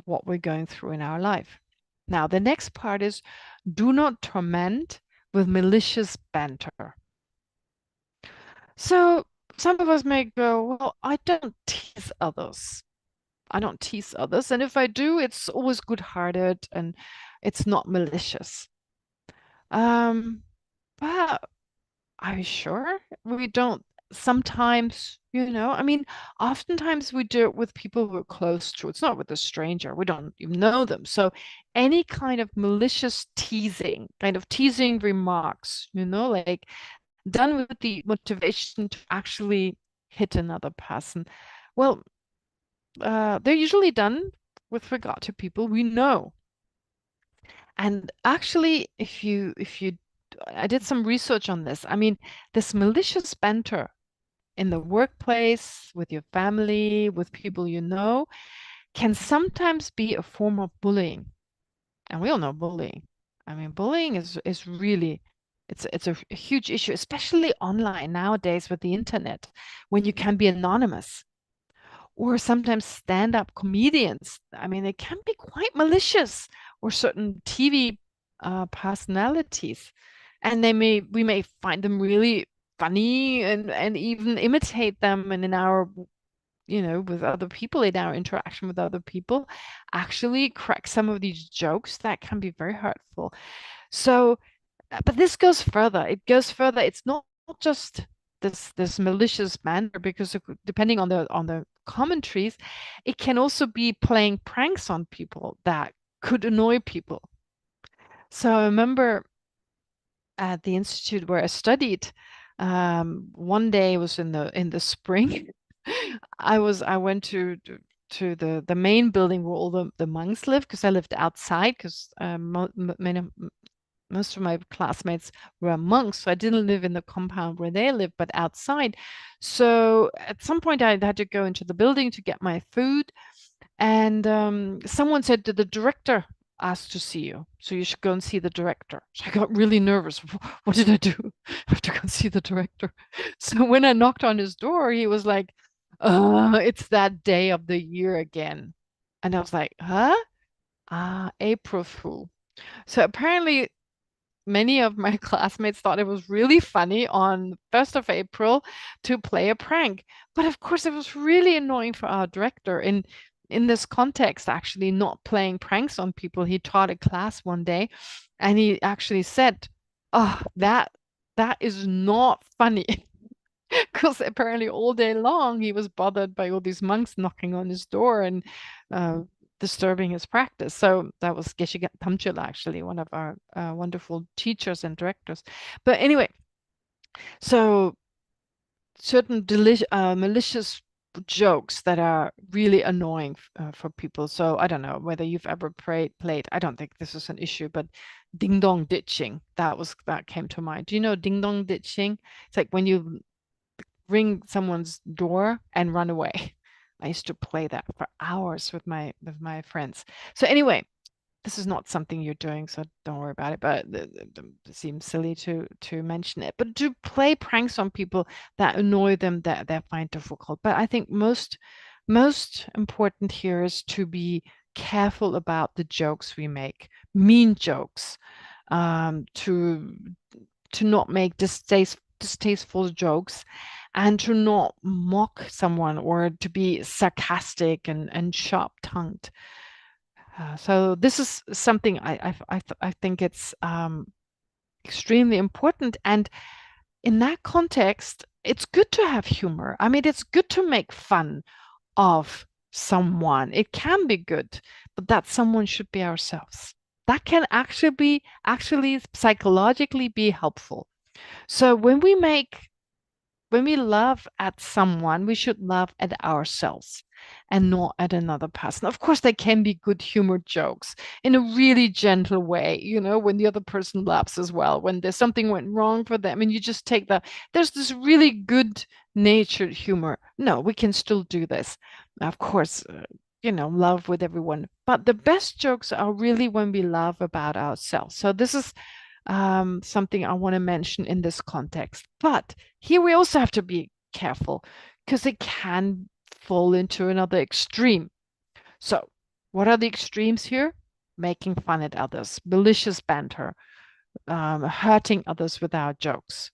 what we're going through in our life. Now, the next part is, do not torment with malicious banter. So some of us may go, well, I don't tease others. I don't tease others. And if I do, it's always good-hearted and it's not malicious. But are you sure? We don't sometimes, I mean, oftentimes we do it with people we're close to. It's not with a stranger. We don't even know them. So any kind of malicious teasing, kind of teasing remarks, like done with the motivation to actually hit another person. Well, they're usually done with regard to people we know. And actually, I did some research on this. I mean, this malicious banter in the workplace, with your family, with people you know, can sometimes be a form of bullying. And we all know bullying. I mean, bullying is really, it's a huge issue, especially online nowadays with the internet, when you can be anonymous. Or sometimes stand-up comedians. I mean, they can be quite malicious, or certain TV personalities. And we may find them really funny and even imitate them, and in our, with other people, in our interaction with other people, actually crack some of these jokes that can be very hurtful. So, but this goes further. It goes further. It's not just this malicious manner, because depending on the commentaries, it can also be playing pranks on people that could annoy people. So I remember at the institute where I studied, one day, it was in the spring. I went to the main building where all the monks live, because I lived outside, because most of my classmates were monks, so I didn't live in the compound where they lived, but outside. So at some point I had to go into the building to get my food, and someone said that the director asked to see you, so you should go and see the director. So I got really nervous. What did I do? I have to go and see the director. So when I knocked on his door, he was like, it's that day of the year again. And I was like, huh? April Fool. So apparently many of my classmates thought it was really funny on 1st of April to play a prank. But of course, it was really annoying for our director. In this context, actually not playing pranks on people, he taught a class one day, and he actually said, oh, that is not funny. Because apparently all day long he was bothered by all these monks knocking on his door and disturbing his practice. So that was Geshe Kelsang, actually, one of our wonderful teachers and directors. But anyway, so certain malicious jokes that are really annoying for people. So I don't know whether you've ever played, I don't think this is an issue, but ding dong ditching, that came to mind. Do you know ding dong ditching? It's like when you ring someone's door and run away. I used to play that for hours with my friends. So anyway, this is not something you're doing, so don't worry about it, but it seems silly to mention it. But to play pranks on people that annoy them, that they find difficult. But I think most important here is to be careful about the jokes we make, mean jokes, to not make distasteful jokes, and to not mock someone, or to be sarcastic and sharp-tongued. So this is something I think it's extremely important. And in that context, it's good to have humor. I mean, it's good to make fun of someone. It can be good, but that someone should be ourselves. That can actually psychologically be helpful. So when we laugh at someone, we should laugh at ourselves and not at another person. Of course, there can be good humor jokes in a really gentle way, when the other person laughs as well, when there's something went wrong for them, and you just take there's this really good natured humor. No, we can still do this. Of course, love with everyone. But the best jokes are really when we laugh about ourselves. So this is something I want to mention in this context. But here we also have to be careful because it can fall into another extreme. So what are the extremes here? Making fun at others, malicious banter, hurting others with our jokes.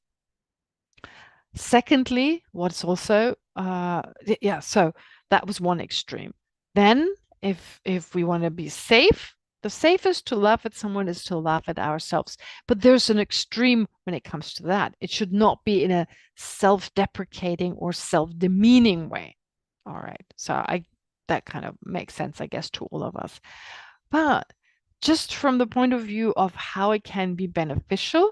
Secondly, what's also, so that was one extreme. Then if we want to be safe, the safest to laugh at someone is to laugh at ourselves. But there's an extreme when it comes to that. It should not be in a self-deprecating or self-demeaning way. All right. So that kind of makes sense, I guess, to all of us. But just from the point of view of how it can be beneficial,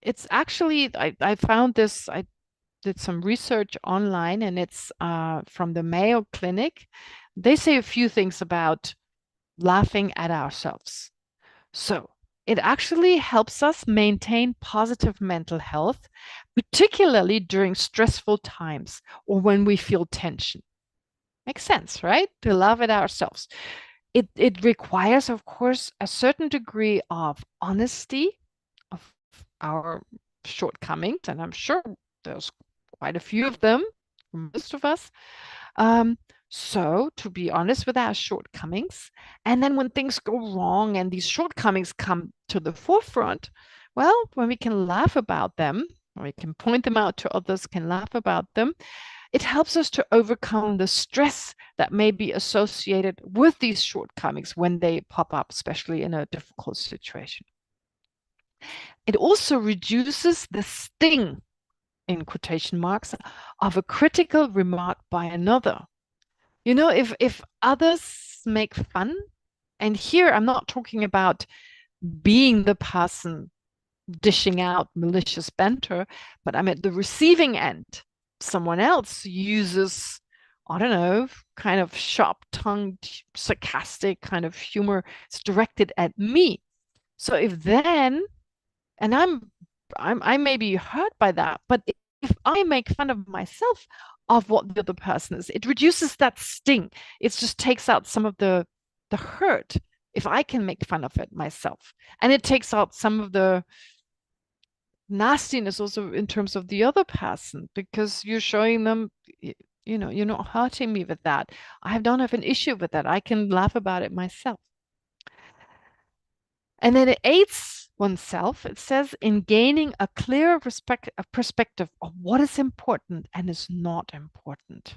it's actually, I found this, I did some research online, and it's from the Mayo Clinic. They say a few things about laughing at ourselves. So it actually helps us maintain positive mental health, particularly during stressful times or when we feel tension. Makes sense, right? To laugh at ourselves. It requires, of course, a certain degree of honesty of our shortcomings, and I'm sure there's quite a few of them for most of us. So to be honest with our shortcomings, and then when things go wrong and these shortcomings come to the forefront, well, when we can laugh about them, or we can point them out to others, can laugh about them, it helps us to overcome the stress that may be associated with these shortcomings when they pop up, especially in a difficult situation. It also reduces the sting, in quotation marks, of a critical remark by another. If others make fun, and here I'm not talking about being the person dishing out malicious banter, but I'm at the receiving end. Someone else uses, I don't know, kind of sharp-tongued, sarcastic kind of humor. It's directed at me. So if then, and I may be hurt by that, but if I make fun of myself of what the other person is, it reduces that sting. It just takes out some of the hurt if I can make fun of it myself. And it takes out some of the nastiness also in terms of the other person, because you're showing them, you're not hurting me with that. I don't have an issue with that. I can laugh about it myself. And then it aids oneself, it says, in gaining a clear perspective of what is important and is not important.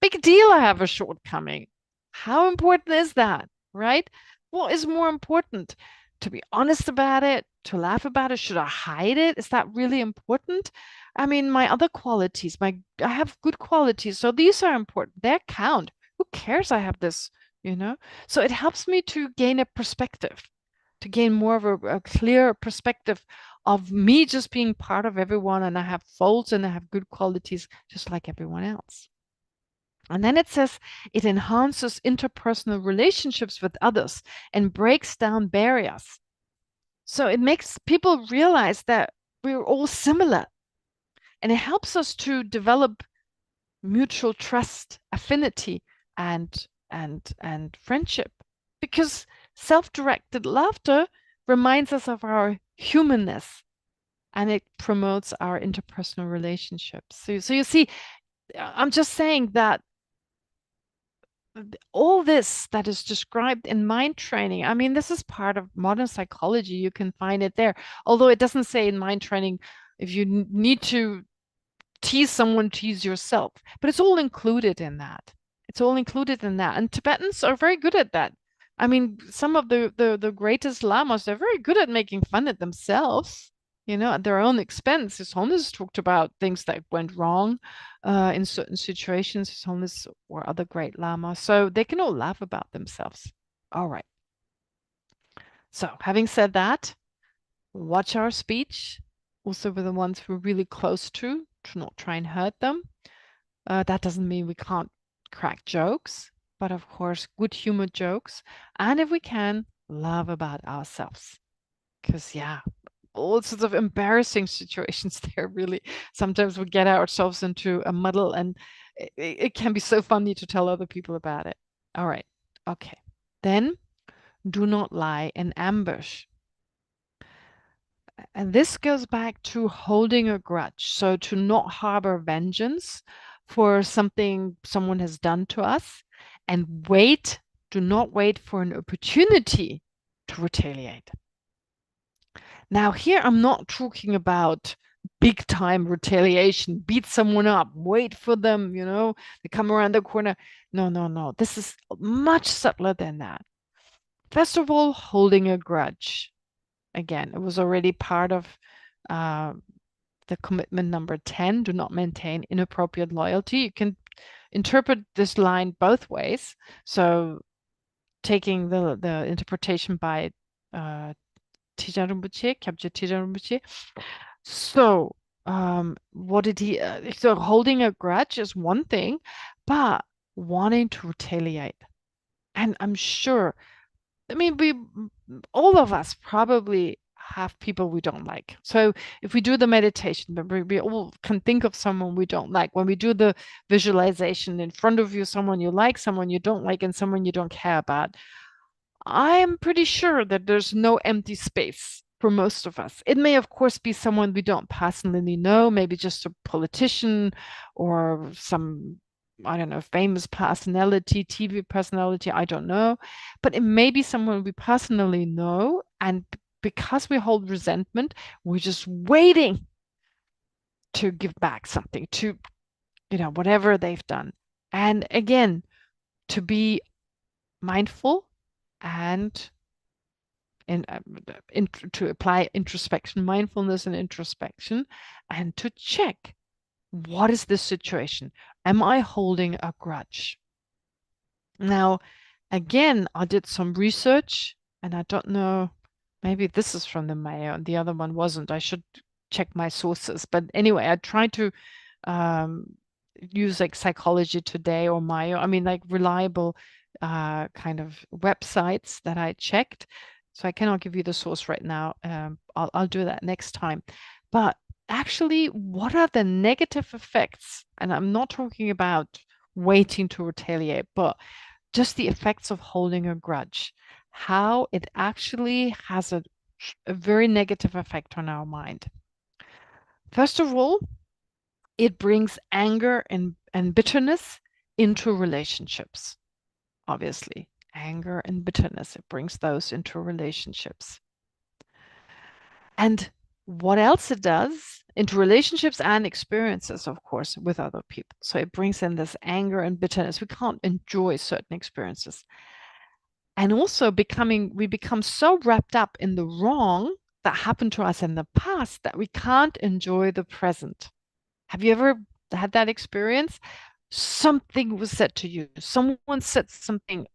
Big deal, I have a shortcoming. How important is that, right? What is more important? To be honest about it, to laugh about it? Should I hide it? Is that really important? I mean, my other qualities, I have good qualities, so these are important. They count. Who cares I have this, So it helps me to gain a perspective, to gain more of a clear perspective of me just being part of everyone, and I have faults and I have good qualities just like everyone else. And then it says it enhances interpersonal relationships with others and breaks down barriers. So it makes people realize that we're all similar, and it helps us to develop mutual trust, affinity, and friendship, because self-directed laughter reminds us of our humanness, and it promotes our interpersonal relationships. So you see, I'm just saying that all this that is described in mind training, I mean, this is part of modern psychology. You can find it there. Although it doesn't say in mind training, if you need to tease someone, tease yourself. But it's all included in that. It's all included in that. And Tibetans are very good at that. I mean, some of the greatest lamas, they're very good at making fun of themselves, at their own expense. His Holiness talked about things that went wrong in certain situations, His Holiness or other great lamas. So they can all laugh about themselves. All right. So having said that, watch our speech, also with the ones we're really close to not try and hurt them. That doesn't mean we can't crack jokes, but of course, good humor jokes. And if we can, laugh about ourselves. Because, all sorts of embarrassing situations there, really. Sometimes we get ourselves into a muddle, and it can be so funny to tell other people about it. All right. Okay. Then do not lie in ambush. And this goes back to holding a grudge. So to not harbor vengeance for something someone has done to us, and do not wait for an opportunity to retaliate. Now here I'm not talking about big time retaliation, beat someone up, wait for them, they come around the corner. No. This is much subtler than that. First of all, holding a grudge. Again, it was already part of the commitment number 10, do not maintain inappropriate loyalty. You can interpret this line both ways. So taking the interpretation by Tijang Rinpoche, Kyabje Tijang Rinpoche. So what did he, so holding a grudge is one thing, but wanting to retaliate. And I'm sure, all of us probably have people we don't like. So if we do the meditation, we all can think of someone we don't like. When we do the visualization in front of you, someone you like, someone you don't like, and someone you don't care about, I am pretty sure that there's no empty space for most of us. It may, of course, be someone we don't personally know, maybe just a politician or some, I don't know, famous personality, TV personality, I don't know. But it may be someone we personally know, and because we hold resentment, we're just waiting to give back something, to, whatever they've done. And again, to be mindful and to apply introspection, mindfulness and introspection, and to check, what is this situation? Am I holding a grudge? Now, again, I did some research, and I don't know, maybe this is from the Mayo and the other one wasn't. I should check my sources. But anyway, I tried to use like Psychology Today or Mayo, like reliable kind of websites that I checked. So I cannot give you the source right now. I'll do that next time. But actually, what are the negative effects? And I'm not talking about waiting to retaliate, but just the effects of holding a grudge, how it actually has a very negative effect on our mind. First of all, it brings anger and bitterness into relationships. Obviously, anger and bitterness, it brings those into relationships. And what else it does into relationships and experiences, of course, with other people. So it brings in this anger and bitterness. We can't enjoy certain experiences. And also we become so wrapped up in the wrong that happened to us in the past that we can't enjoy the present. Have you ever had that experience? Something was said to you. Someone said something,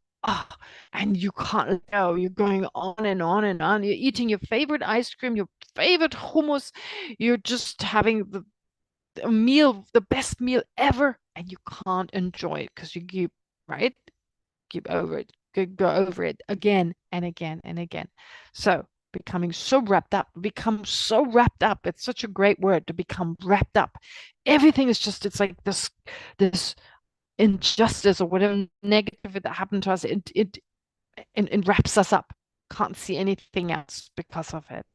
and you can't let go. You're going on and on and on. You're eating your favorite ice cream, your favorite hummus. You're just having a meal, the best meal ever, and you can't enjoy it because you keep over it. Go over it again and again and again. So become so wrapped up. It's such a great word, to become wrapped up. Everything is just, it's like this injustice or whatever negative that happened to us. It wraps us up. Can't see anything else because of it.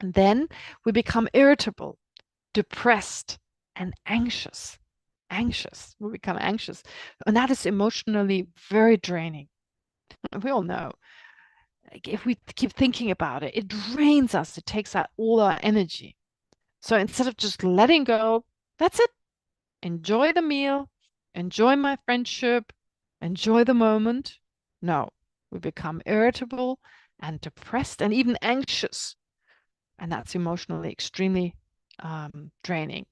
And then we become irritable, depressed, and anxious. We become anxious, and that is emotionally very draining. We all know, like, if we keep thinking about it, it drains us. It takes out all our energy. So instead of just letting go, that's it. Enjoy the meal, enjoy my friendship, enjoy the moment. No, we become irritable and depressed and even anxious, and that's emotionally extremely draining.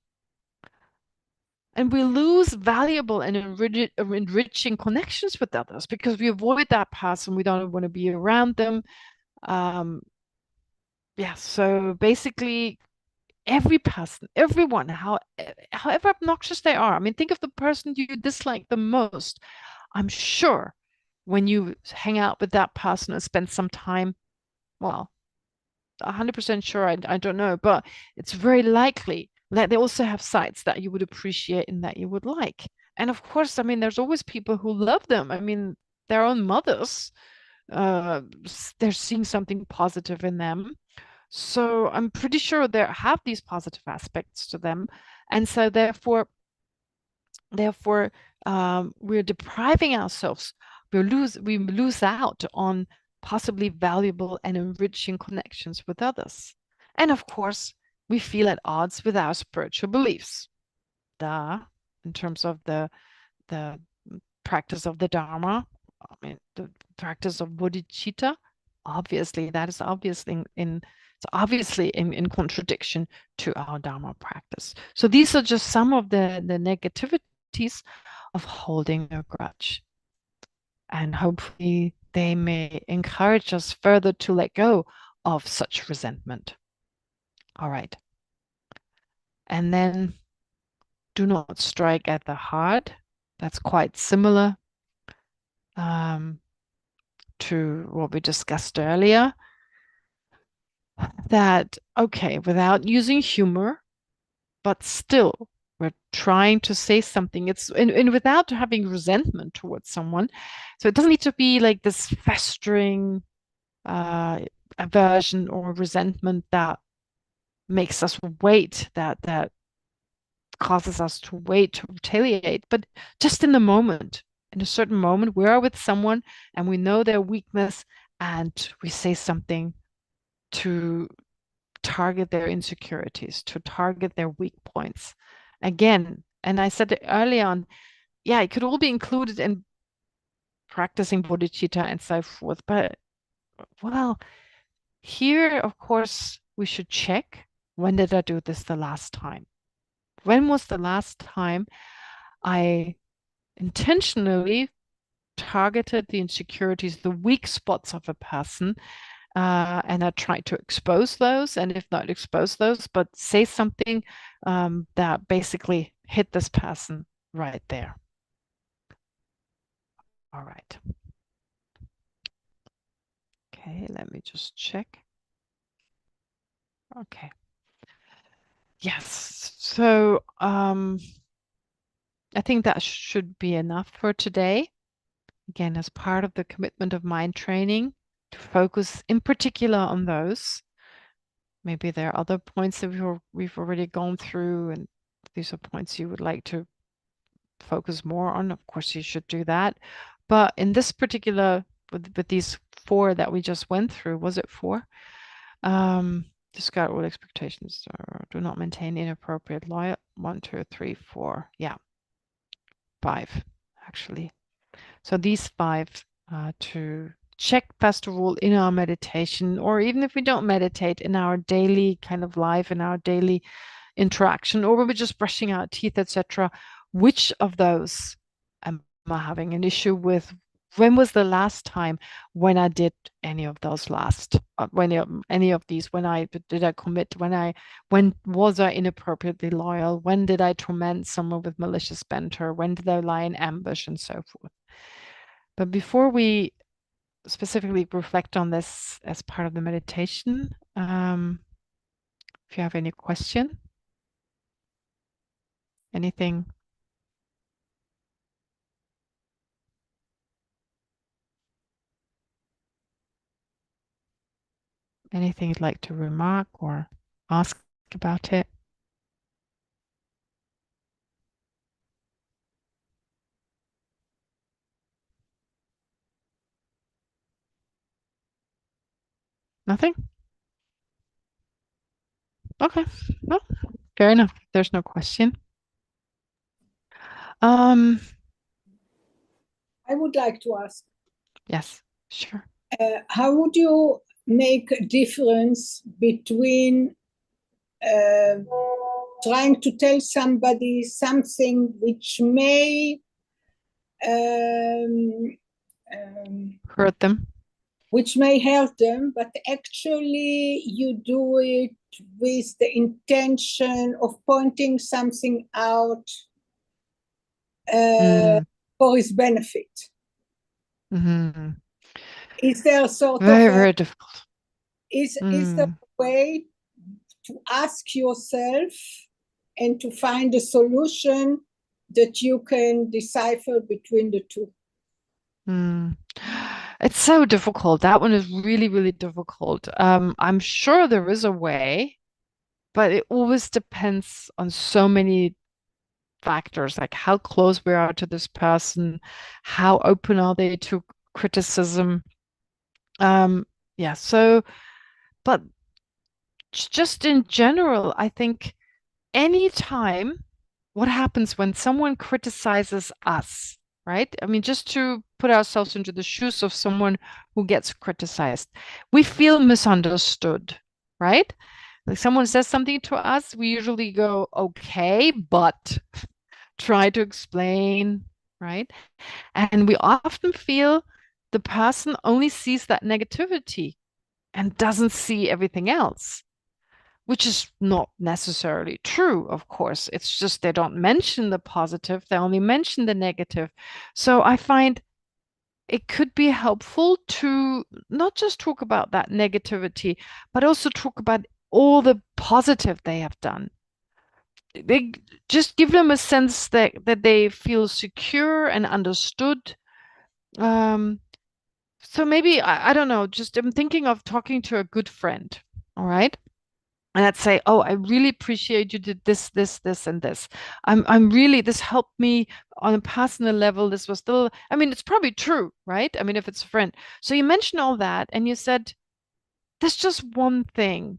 And we lose valuable and enriching connections with others because we avoid that person. We don't want to be around them. So basically, every person, everyone, however obnoxious they are. Think of the person you dislike the most. I'm sure when you hang out with that person and spend some time, well, 100% sure, I don't know, but it's very likely that they also have sides that you would appreciate and that you would like. And of course, I mean, there's always people who love them. I mean, their own mothers, they're seeing something positive in them. So I'm pretty sure they have these positive aspects to them. And so therefore, we're depriving ourselves. We lose out on possibly valuable and enriching connections with others. And of course, we feel at odds with our spiritual beliefs. In terms of the practice of the Dharma, I mean, the practice of Bodhicitta, obviously, that is obviously in contradiction to our Dharma practice. So these are just some of the negativities of holding a grudge. And hopefully they may encourage us further to let go of such resentment. All right. And then do not strike at the heart. That's quite similar to what we discussed earlier. That, okay, without using humor, but still we're trying to say something. It's and without having resentment towards someone. So it doesn't need to be like this festering aversion or resentment that makes us wait, that causes us to wait to retaliate, but just in the moment, in a certain moment, we are with someone and we know their weakness and we say something to target their insecurities, to target their weak points. Again, and I said it early on, yeah, it could all be included in practicing bodhicitta and so forth. But, well, here, of course, we should check, when did I do this the last time? When was the last time I intentionally targeted the insecurities, the weak spots of a person, and I try to expose those, and if not expose those, but say something that basically hit this person right there. All right. Okay, let me just check. Okay. Yes, so I think that should be enough for today. Again, as part of the commitment of mind training, to focus in particular on those. Maybe there are other points that we've already gone through, and these are points you would like to focus more on. Of course, you should do that. But in this particular, with these 4 that we just went through, was it 4? Discard all expectations, or do not maintain inappropriate loyalty. 1, 2, 3, 4. Yeah, 5 actually. So these 5 to check, first of all, in our meditation, or even if we don't meditate, in our daily kind of life, in our daily interaction, or when we're just brushing our teeth, etc. Which of those am I having an issue with? When was the last time when I did any of those any of these, when did I commit, when was I inappropriately loyal, when did I torment someone with malicious banter, when did I lie in ambush, and so forth. But before we specifically reflect on this as part of the meditation, if you have any question, anything you'd like to remark or ask about it? Nothing? Okay, well, fair enough. There's no question. I would like to ask. Yes, sure. How would you make a difference between trying to tell somebody something which may hurt them? Which may hurt them, but actually you do it with the intention of pointing something out for his benefit. Mm-hmm. Is there sort very, of very difficult. Is there a way to ask yourself and to find a solution that you can decipher between the two. It's so difficult. That one is really, really difficult. I'm sure there is a way, but it always depends on so many factors, like how close we are to this person, how open are they to criticism. Yeah, so, but just in general, I think anytime, what happens when someone criticizes us, right? I mean, just to put ourselves into the shoes of someone who gets criticized, we feel misunderstood, right? Like someone says something to us, we usually go, okay, but try to explain, right? And we often feel the person only sees that negativity and doesn't see everything else, which is not necessarily true, of course. It's just they don't mention the positive, they only mention the negative. So I find it could be helpful to not just talk about that negativity, but also talk about all the positive they have done. They just give them a sense that they feel secure and understood. So maybe, I don't know, just I'm thinking of talking to a good friend, all right? And I'd say, oh, I really appreciate you did this, this, this, and this. I'm really, this helped me on a personal level. This was still, I mean, it's probably true, right? I mean, if it's a friend. So you mentioned all that and you said, there's just one thing.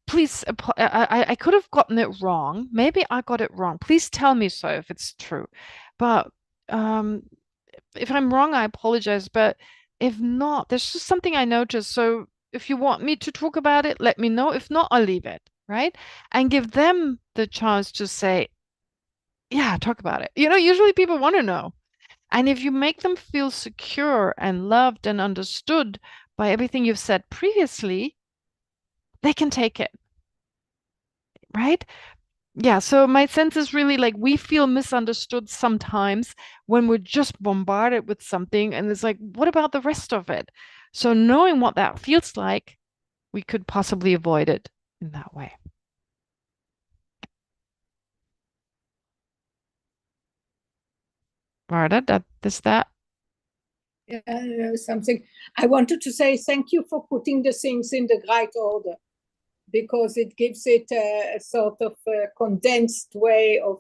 Please, I could have gotten it wrong. Maybe I got it wrong. Please tell me so if it's true. But if I'm wrong, I apologize. But if not, there's just something I noticed. So if you want me to talk about it, let me know. If not, I'll leave it, right? And give them the chance to say, yeah, talk about it. You know, usually people want to know. And if you make them feel secure and loved and understood by everything you've said previously, they can take it, right? Yeah, so my sense is really like we feel misunderstood sometimes when we're just bombarded with something and it's like, what about the rest of it? So knowing what that feels like, we could possibly avoid it in that way. Marta, that? Something I wanted to say thank you for putting the things in the right order, because it gives it a sort of a condensed way of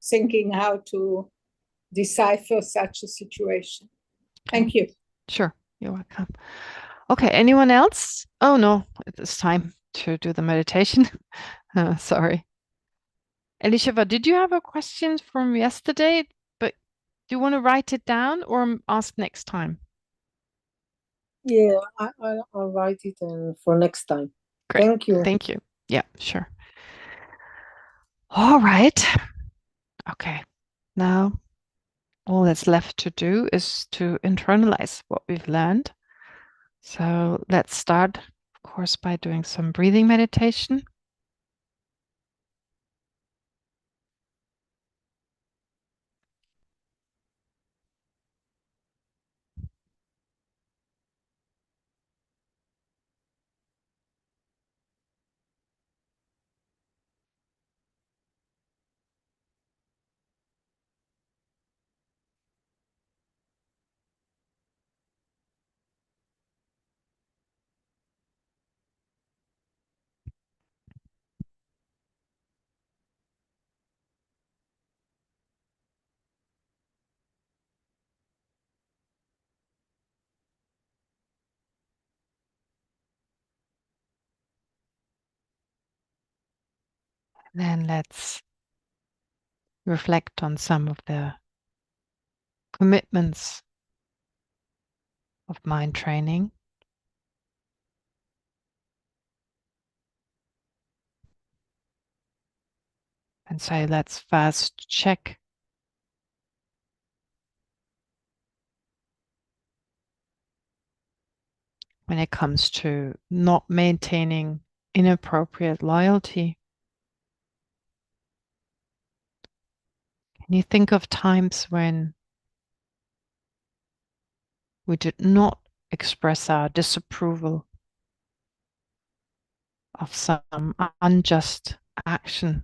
thinking how to decipher such a situation. Thank you. Sure, you're welcome. Okay, anyone else? Oh no, it's time to do the meditation. Sorry. Elisheva, did you have a question from yesterday? But do you want to write it down or ask next time? Yeah, I'll write it for next time. Great. Thank you. Thank you. Yeah, sure. All right. Okay. Now, all that's left to do is to internalize what we've learned. So let's start, of course, by doing some breathing meditation. Then let's reflect on some of the commitments of mind training. And say, let's first check when it comes to not maintaining inappropriate loyalty. Can you think of times when we did not express our disapproval of some unjust action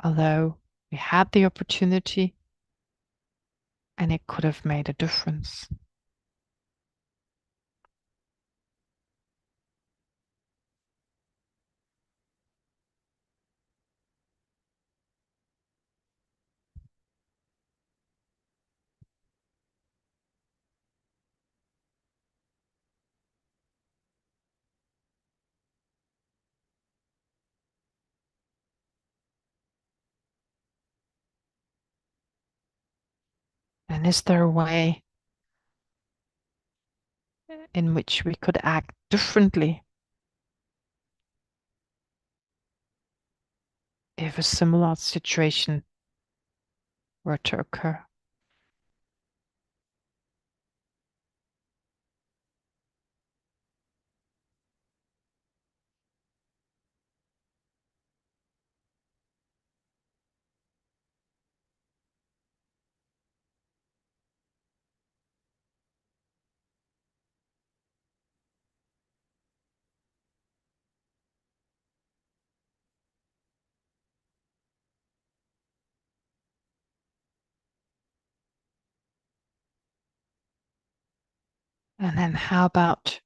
although we had the opportunity and it could have made a difference. And is there a way in which we could act differently if a similar situation were to occur? And then how about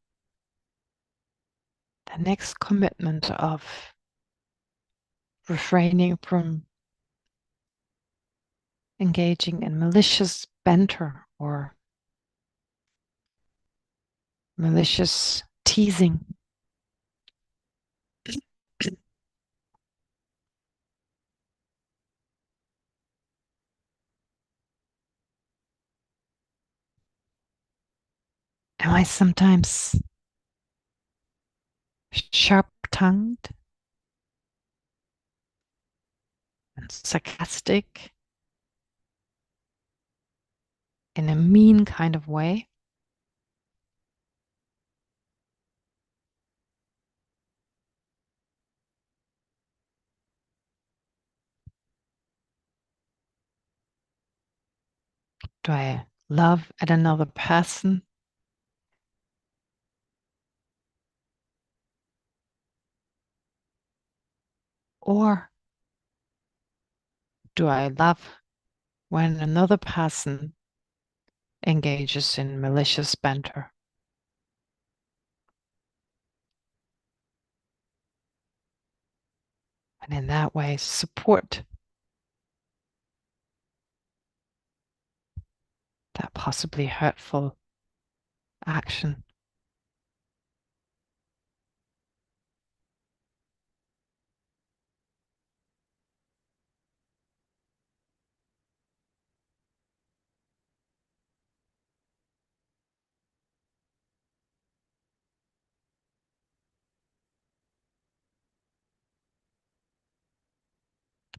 the next commitment of refraining from engaging in malicious banter or malicious teasing? Am I sometimes sharp-tongued and sarcastic in a mean kind of way? Do I love at another person? Or do I love when another person engages in malicious banter? And in that way, support that possibly hurtful action.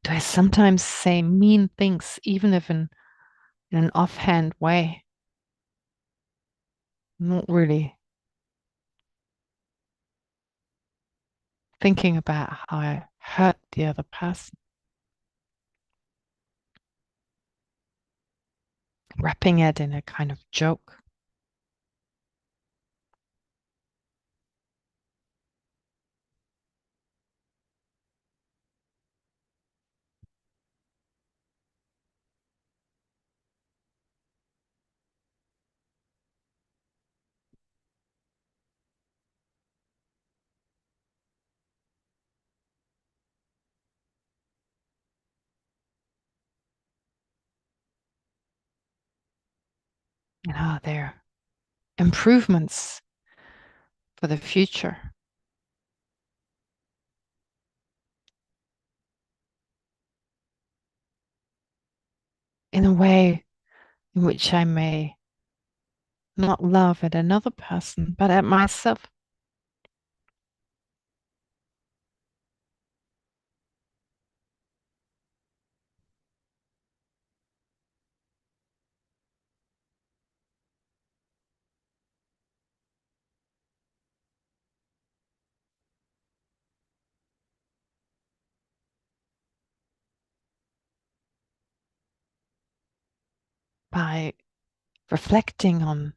Do I sometimes say mean things, even if in an offhand way? Not really thinking about how I hurt the other person. Wrapping it in a kind of joke. And are there improvements for the future? In a way in which I may not love at another person, but at myself. By reflecting on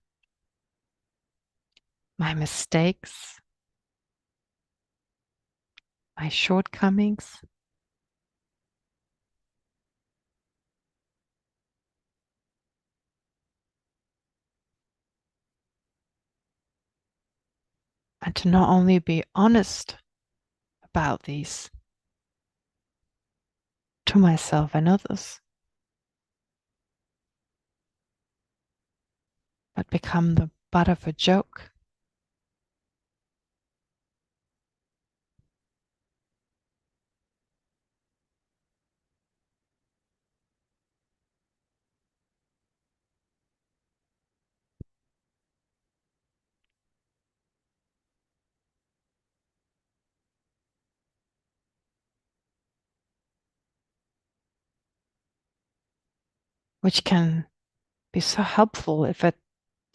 my mistakes, my shortcomings, And to not only be honest about these to myself and others, but become the butt of a joke. Which can be so helpful if it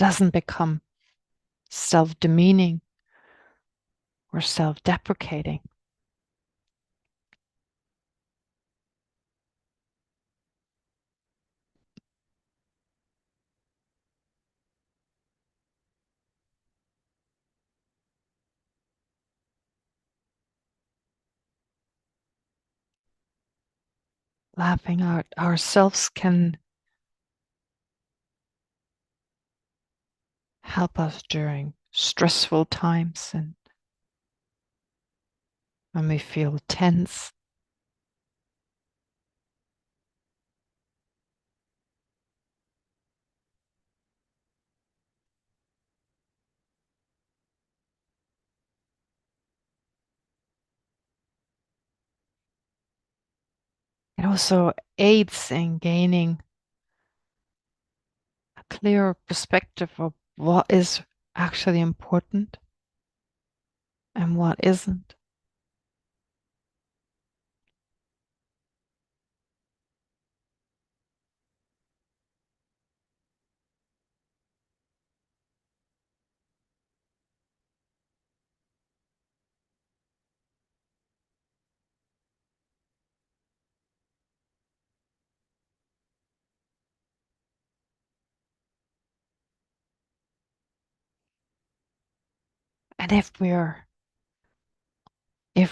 doesn't become self-demeaning or self-deprecating. Laughing at ourselves can help us during stressful times and when we feel tense. It also aids in gaining a clearer perspective of what is actually important and what isn't. And if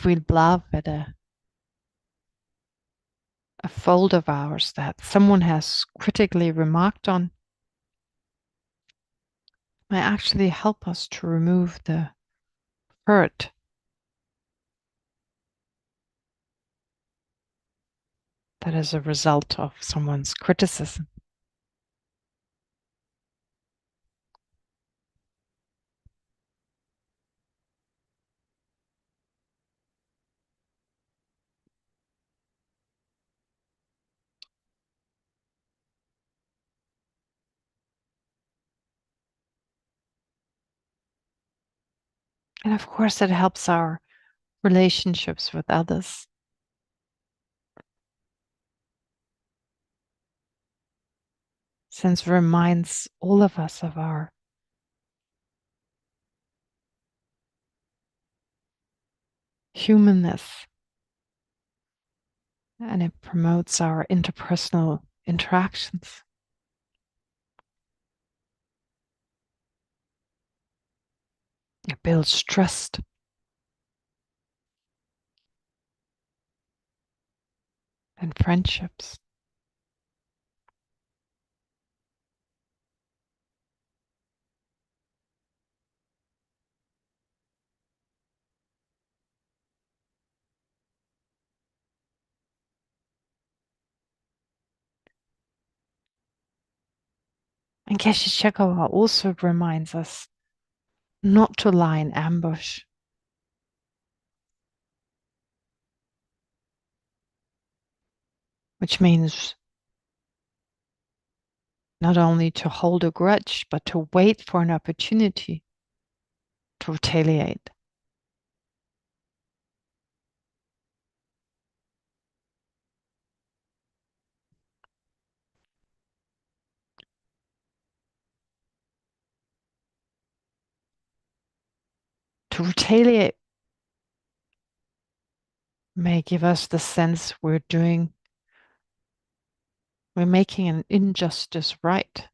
we love at a fault of ours that someone has critically remarked on, might actually help us to remove the hurt that is a result of someone's criticism. And of course, it helps our relationships with others. Since it reminds all of us of our humanness, and it promotes our interpersonal interactions. It builds trust. And friendships. And Geshe Chekawa also reminds us not to lie in ambush. Which means not only to hold a grudge, but to wait for an opportunity to retaliate. To retaliate may give us the sense we're making an injustice right.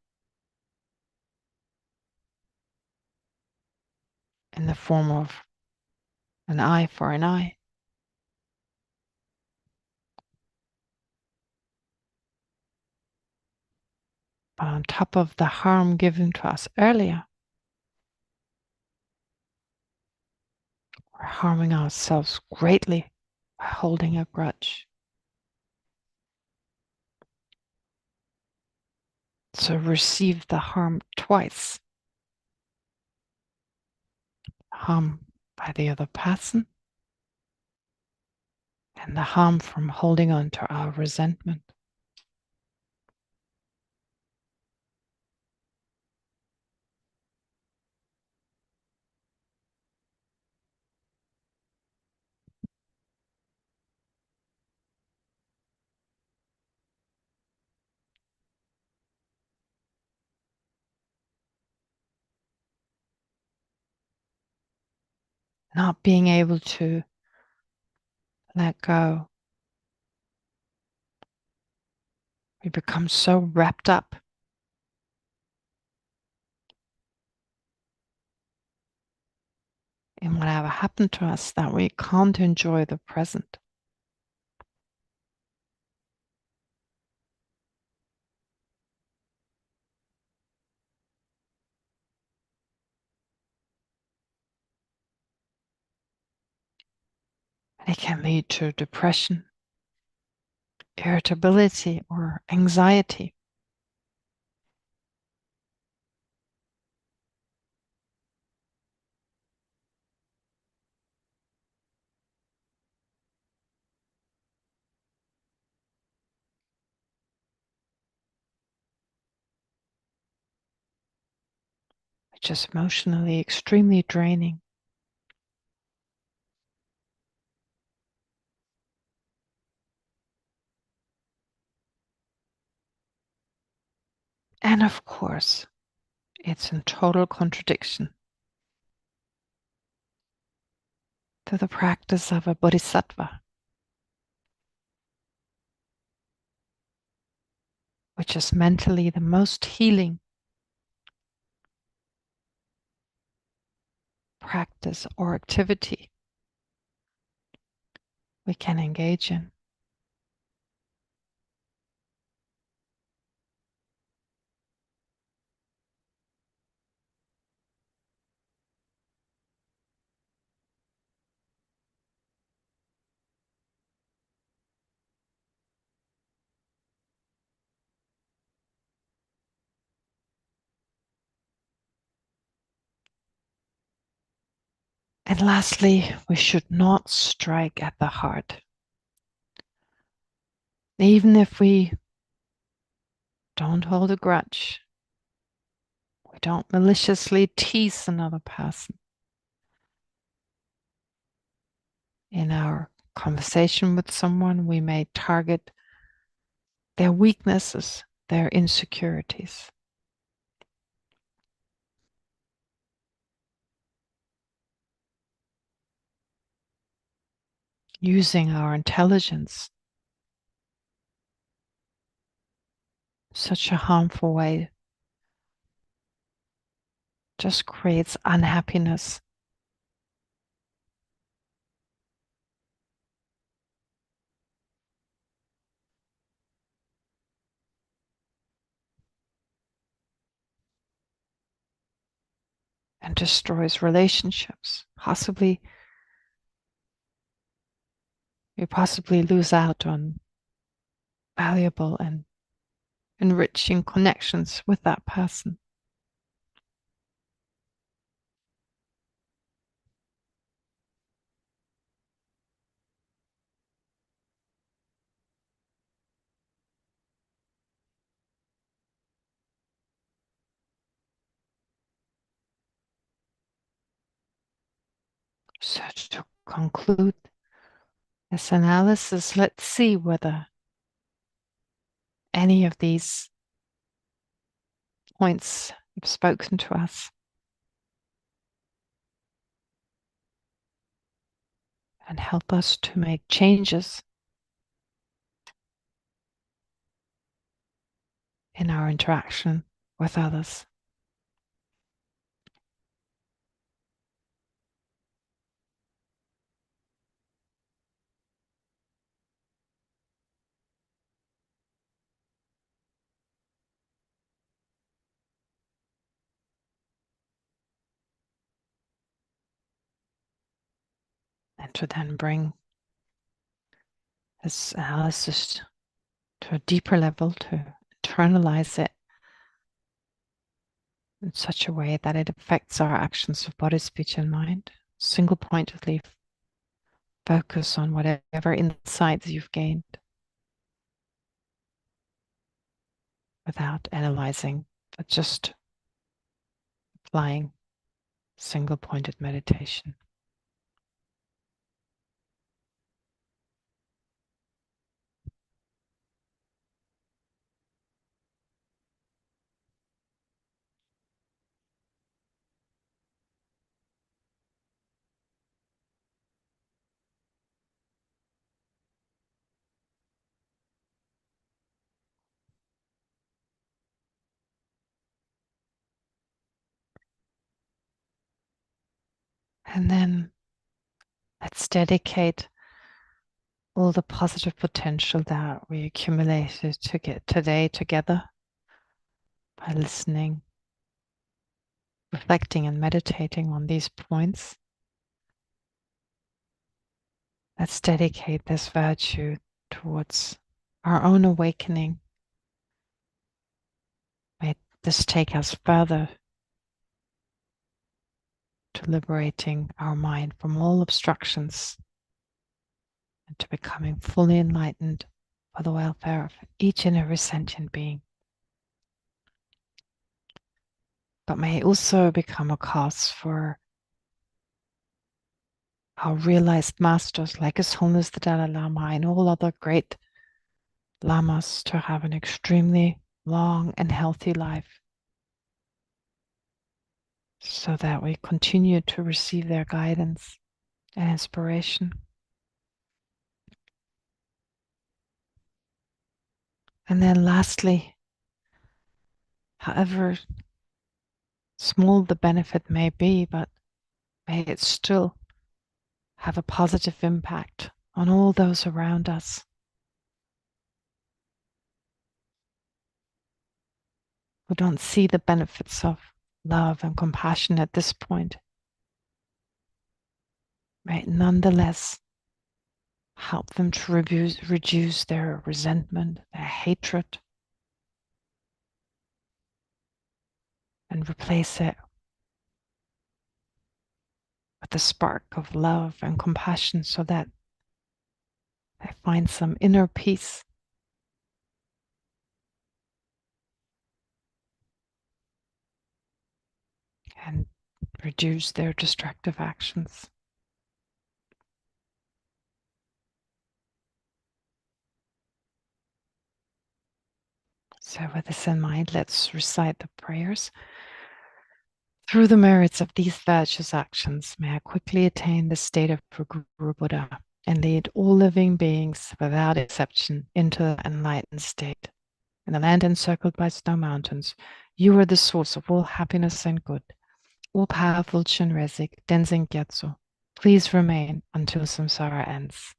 In the form of an eye for an eye. But on top of the harm given to us earlier, We're harming ourselves greatly by holding a grudge. So receive the harm twice. Harm by the other person and the harm from holding on to our resentment. Not being able to let go. We become so wrapped up in whatever happened to us that we can't enjoy the present. And it can lead to depression, irritability, or anxiety. Which is emotionally extremely draining. And of course, it's in total contradiction to the practice of a bodhisattva, which is mentally the most healing practice or activity we can engage in. And lastly, we should not strike at the heart. Even if we don't hold a grudge, we don't maliciously tease another person. In our conversation with someone, we may target their weaknesses, their insecurities. Using our intelligence such a harmful way just creates unhappiness. And destroys relationships. We possibly lose out on valuable and enriching connections with that person. So to conclude this analysis, let's see whether any of these points have spoken to us. And help us to make changes in our interaction with others. and to then bring this analysis to a deeper level, to internalize it in such a way that it affects our actions of body, speech, and mind. Single pointedly focus on whatever insights you've gained without analyzing, but just applying single pointed meditation. And then let's dedicate all the positive potential that we accumulated to get today together by listening, reflecting, and meditating on these points. Let's dedicate this virtue towards our own awakening. May this take us further to liberating our mind from all obstructions and to becoming fully enlightened for the welfare of each and every sentient being. But may it also become a cause for our realized masters like His Holiness the Dalai Lama and all other great lamas to have an extremely long and healthy life, so that we continue to receive their guidance and inspiration. And then lastly, however small the benefit may be, but may it still have a positive impact on all those around us. Who don't see the benefits of love and compassion at this point. May it nonetheless help them to reduce their resentment, their hatred, and replace it with the spark of love and compassion, so that they find some inner peace and reduce their destructive actions. So with this in mind, let's recite the prayers. Through the merits of these virtuous actions, may I quickly attain the state of Guru Buddha and lead all living beings without exception into the enlightened state. In the land encircled by snow mountains, you are the source of all happiness and good. All-powerful Chinrezig, Denzin Gyatso, please remain until samsara ends.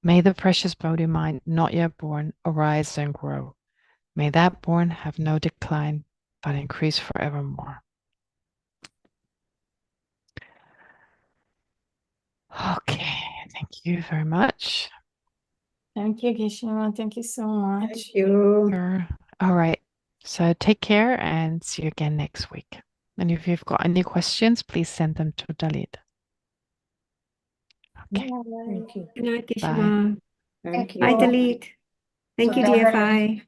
May the precious Bodhi mind not yet born arise and grow. May that born have no decline, but increase forevermore. Okay, thank you very much. Thank you, Geshe. Thank you so much. Thank you. Sure. All right, so take care and see you again next week. And if you've got any questions, please send them to Dalit. Okay, Thank you. Good night, bye. Geshe. Thank you. Bye, Dalit. Thank you, Together. DFI.